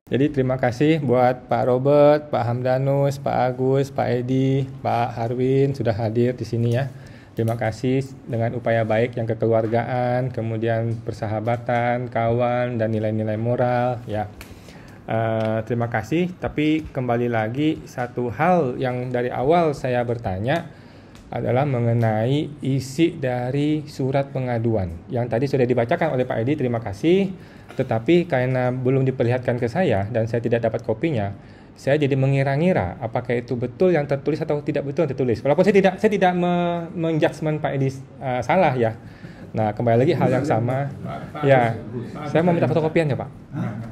S2: Jadi terima kasih buat Pak Robert, Pak Hamdanus, Pak Agus, Pak Edi, Pak Harwin sudah hadir di sini ya. Terima kasih dengan upaya baik yang kekeluargaan, kemudian persahabatan, kawan, dan nilai-nilai moral ya. Terima kasih, tapi kembali lagi satu hal yang dari awal saya bertanya adalah mengenai isi dari surat pengaduan yang tadi sudah dibacakan oleh Pak Edi, terima kasih, tetapi karena belum diperlihatkan ke saya dan saya tidak dapat kopinya, saya jadi mengira-ngira apakah itu betul yang tertulis atau tidak betul yang tertulis. Walaupun saya tidak menjudgment Pak Edi salah ya. Nah, kembali lagi hal yang sama. Ya, saya mau minta fotokopiannya, Pak.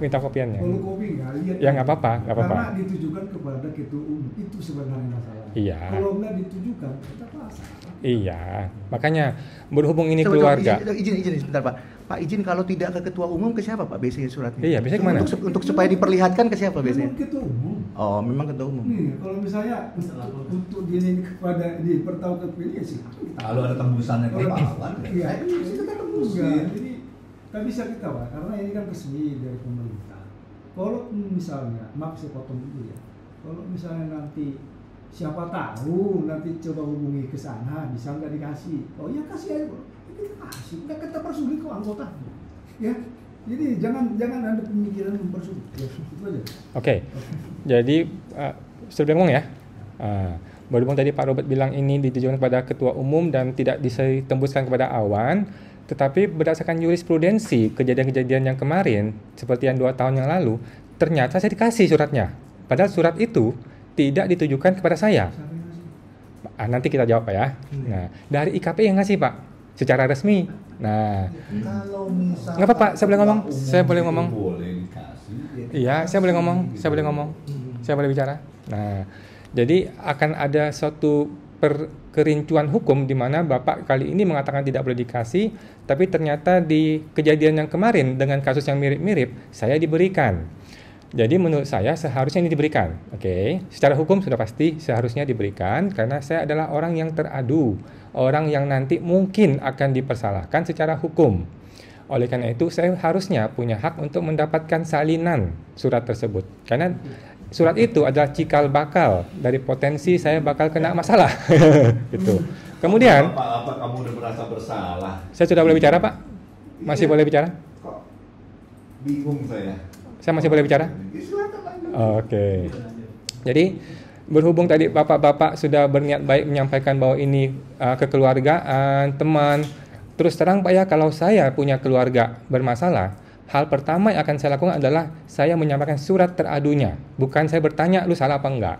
S2: Minta kopiannya.
S8: Kalau kopi nggak lihat.
S2: Ya nggak apa-apa, nggak apa-apa.
S8: Karena ditujukan kepada ketua umum, itu sebenarnya masalah.
S2: Iya.
S8: Kalau nggak ditujukan, kita pasang.
S2: Iya, makanya berhubung ini keluarga.
S5: Izin sebentar Pak. Pak izin kalau tidak ke ketua umum ke siapa Pak biasanya suratnya?
S2: Iya, biasanya kemana?
S5: Untuk supaya diperlihatkan ke siapa biasanya?
S8: Memang ketua umum.
S5: Oh, memang ketua umum.
S8: Nih, kalau misalnya untuk ini kepada di pertahu ke pilih sih.
S11: Kalau ada tembusannya ke pahlawan,
S8: iya, kita tembuskan. Jadi tak bisa kita Pak, karena ini kan resmi dari pemerintah. Kalau misalnya, maaf saya potong dulu ya. Kalau misalnya nanti siapa tahu nanti coba hubungi ke sana, bisa nggak dikasih? Oh ya kasih aja bro, kita kasih, nggak kita persulit ke anggota, ya. Jadi jangan ada pemikiran mempersulit, ya, itu aja.
S2: Oke. Jadi sudah ngomong ya. Berhubung tadi Pak Robert bilang ini ditujukan kepada ketua umum dan tidak ditembuskan kepada awan, tetapi berdasarkan jurisprudensi kejadian-kejadian yang kemarin seperti yang 2 tahun yang lalu, ternyata saya dikasih suratnya. Padahal surat itu tidak ditujukan kepada saya. Nanti kita jawab Pak ya. Nah, dari IKP yang ngasih Pak, secara resmi. Nah,
S11: kalau misalnya
S2: nggak apa-apa, saya boleh ngomong. Saya boleh ngomong.
S11: Boleh dikasih
S2: Iya, saya boleh ngomong, saya boleh bicara. Nah, jadi akan ada suatu kerincuan hukum di mana Bapak kali ini mengatakan tidak boleh dikasih, tapi ternyata di kejadian yang kemarin dengan kasus yang mirip-mirip, saya diberikan. Jadi menurut saya seharusnya ini diberikan, oke? Secara hukum sudah pasti seharusnya diberikan karena saya adalah orang yang teradu, orang yang nanti mungkin akan dipersalahkan secara hukum. Oleh karena itu saya harusnya punya hak untuk mendapatkan salinan surat tersebut. Karena surat itu adalah cikal bakal dari potensi saya bakal kena masalah. Gitu. Kemudian,
S11: apa kamu udah merasa bersalah?
S2: Saya sudah boleh bicara, Pak? Masih boleh bicara?
S11: Kok bingung saya.
S2: Saya masih boleh bicara? Oke. Jadi berhubung tadi bapak-bapak sudah berniat baik menyampaikan bahwa ini kekeluargaan, teman. Terus terang Pak ya, kalau saya punya keluarga bermasalah, hal pertama yang akan saya lakukan adalah saya menyampaikan surat teradunya. Bukan saya bertanya lu salah apa enggak.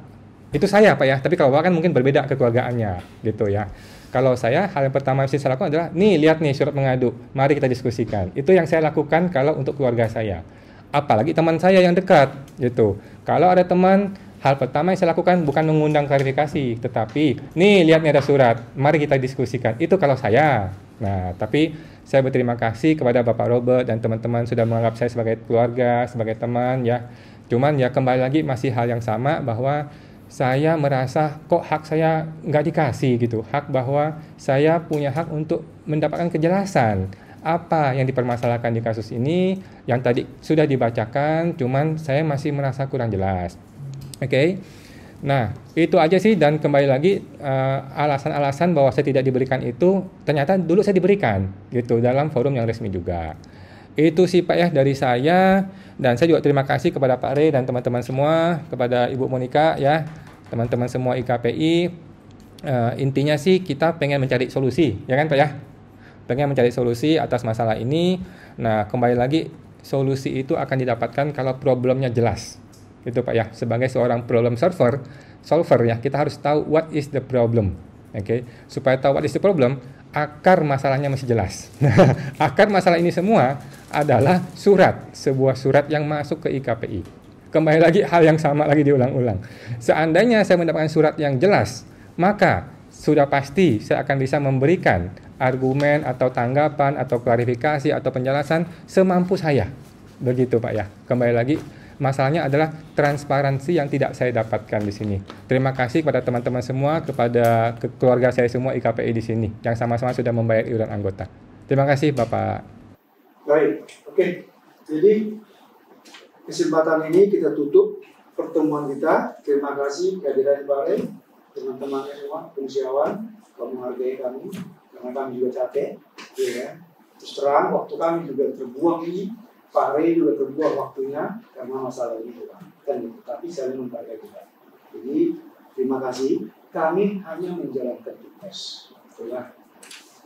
S2: Itu saya Pak ya, tapi kalau Bapak kan mungkin berbeda kekeluargaannya gitu ya. Kalau saya, hal yang pertama yang saya lakukan adalah, nih lihat nih surat mengadu, mari kita diskusikan. Itu yang saya lakukan kalau untuk keluarga saya. Apalagi teman saya yang dekat gitu. Kalau ada teman, hal pertama yang saya lakukan bukan mengundang klarifikasi, tetapi nih lihat nih ada surat, mari kita diskusikan. Itu kalau saya. Nah, tapi saya berterima kasih kepada Bapak Robert dan teman-teman sudah menganggap saya sebagai keluarga, sebagai teman ya. Cuman ya kembali lagi masih hal yang sama bahwa saya merasa kok hak saya nggak dikasih gitu. Hak bahwa saya punya hak untuk mendapatkan kejelasan apa yang dipermasalahkan di kasus ini yang tadi sudah dibacakan, cuman saya masih merasa kurang jelas. Oke. Nah, itu aja sih dan kembali lagi alasan-alasan bahwa saya tidak diberikan itu ternyata dulu saya diberikan gitu dalam forum yang resmi juga. Itu sih Pak ya dari saya dan saya juga terima kasih kepada Pak Rey dan teman-teman semua, kepada Ibu Monica ya, teman-teman semua IKPI. Intinya sih kita pengen mencari solusi, ya kan Pak ya? Pengen mencari solusi atas masalah ini. Nah, kembali lagi solusi itu akan didapatkan kalau problemnya jelas. Itu Pak ya, sebagai seorang problem solver ya, kita harus tahu what is the problem. Oke, supaya tahu what is the problem, akar masalahnya masih jelas. Akar masalah ini semua adalah surat, sebuah surat yang masuk ke IKPI. Kembali lagi hal yang sama lagi diulang-ulang. Seandainya saya mendapatkan surat yang jelas, maka sudah pasti saya akan bisa memberikan argumen atau tanggapan atau klarifikasi atau penjelasan semampu saya. Begitu Pak ya. Kembali lagi masalahnya adalah transparansi yang tidak saya dapatkan di sini. Terima kasih kepada teman-teman semua, kepada keluarga saya semua IKPI di sini yang sama-sama sudah membayar iuran anggota. Terima kasih Bapak.
S8: Baik, oke. Jadi kesempatan ini kita tutup pertemuan kita. Terima kasih kehadiran Pak Rey, teman-teman semua, fungsiawan, kamu menghargai kami, karena kami juga capek, ya. Terus terang, waktu kami juga terbuang ini, Pak Rey juga terbuang waktunya karena masalah ini kan, tapi saling menghargai kita. Jadi terima kasih. Kami hanya menjalankan tugas, itulah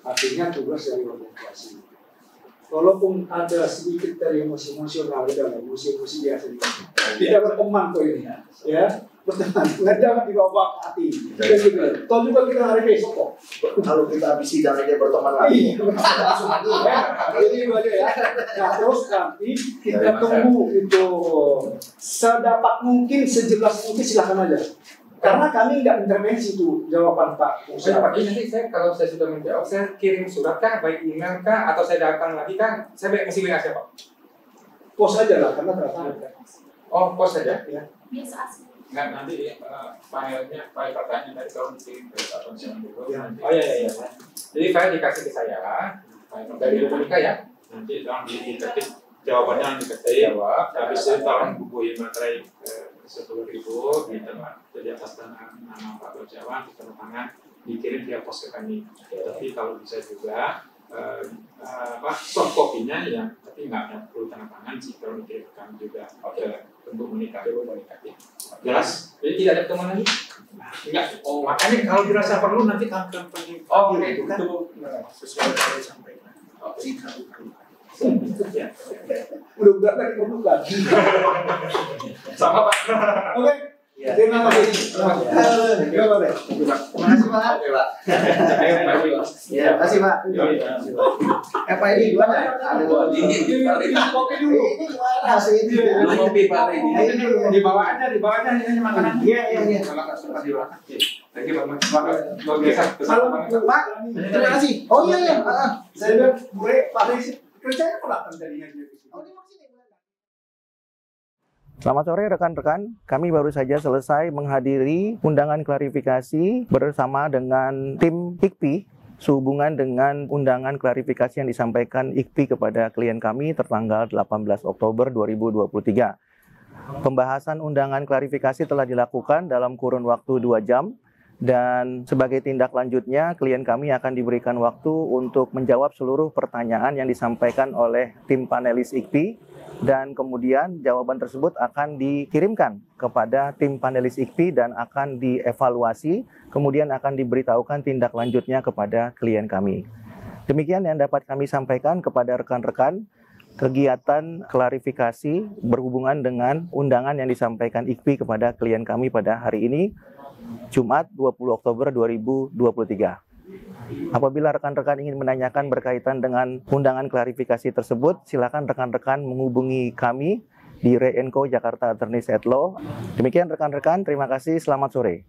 S8: artinya tugas dari organisasi. Walaupun ada sedikit dari emosi emosional, emosi biasa tidak berteman kok ini, ya berteman, jangan dibawa hati. Toh juga kita hari besok kok.
S5: Kalau kita habis sidang aja berteman lagi.
S8: Jadi aja ya. Nah, terus nanti kita tunggu itu sedapat mungkin, sejelas mungkin silakan aja. Karena kami nggak intervensi itu jawaban Pak.
S2: Jadi nanti saya kalau saya sudah menjawab, saya kirim surat kah, baik email kah, atau saya datang lagi kah? Saya mesti bilang siapa?
S8: Pos aja lah, karena terasa.
S2: Oh, pos saja? Ya.
S12: Biasa asli.
S6: Nggak, nanti file pertanyaan dari kalau dikirim ke konsen dulu.
S2: Oh iya. Jadi file dikasih ke saya, dari Monica ya.
S6: Nanti tolong diketik jawabannya, diketik. Habis itu tolong bukuin materai 10.000 gitu Pak. Jadi atas nama Pak Bojawan, tanda tangan, dikirim via pos ke kami. Tapi kalau bisa juga soft copy-nya ya, tapi nggak perlu tanda tangan sih, kalau dikirim ke kami juga ke bentuk Monica. Jelas? Jadi tidak ada pertemuan lagi? Enggak. Oh, makanya kalau dirasa perlu nanti kami pergi. Oh, oke, itu kan sesuai yang saya sampaikan. Oke.
S8: Mudah-mudahan diperlukan.
S6: Sama Pak.
S8: Oke, Terima kasih. Terima kasih, Pak.
S1: Oke, Pak.
S5: Ya, kasih Pak. Pak ini gimana?
S10: Wah, dingin Pak Rey.
S8: Kopi dulu.
S5: Ini gimana hasilnya?
S10: Belum kopi Pak Rey.
S6: Di bawah aja ini makanan.
S5: Iya.
S6: Kalau nggak suka di bawah. Thank you, Pak. Luar biasa.
S8: Salam, Pak. Terima kasih.
S5: Oh iya.
S8: Saya bilang, boleh Pak Rey kerjanya apa tadinya di sini?
S4: Selamat sore rekan-rekan, kami baru saja selesai menghadiri undangan klarifikasi bersama dengan tim IKPI sehubungan dengan undangan klarifikasi yang disampaikan IKPI kepada klien kami tertanggal 18 Oktober 2023. Pembahasan undangan klarifikasi telah dilakukan dalam kurun waktu 2 jam dan sebagai tindak lanjutnya klien kami akan diberikan waktu untuk menjawab seluruh pertanyaan yang disampaikan oleh tim panelis IKPI. Dan kemudian jawaban tersebut akan dikirimkan kepada tim panelis IKPI dan akan dievaluasi, kemudian akan diberitahukan tindak lanjutnya kepada klien kami. Demikian yang dapat kami sampaikan kepada rekan-rekan kegiatan klarifikasi berhubungan dengan undangan yang disampaikan IKPI kepada klien kami pada hari ini, Jumat 20 Oktober 2023. Apabila rekan-rekan ingin menanyakan berkaitan dengan undangan klarifikasi tersebut, silakan rekan-rekan menghubungi kami di Re & Co Jakarta Attorneys at Law. Demikian rekan-rekan, terima kasih, selamat sore.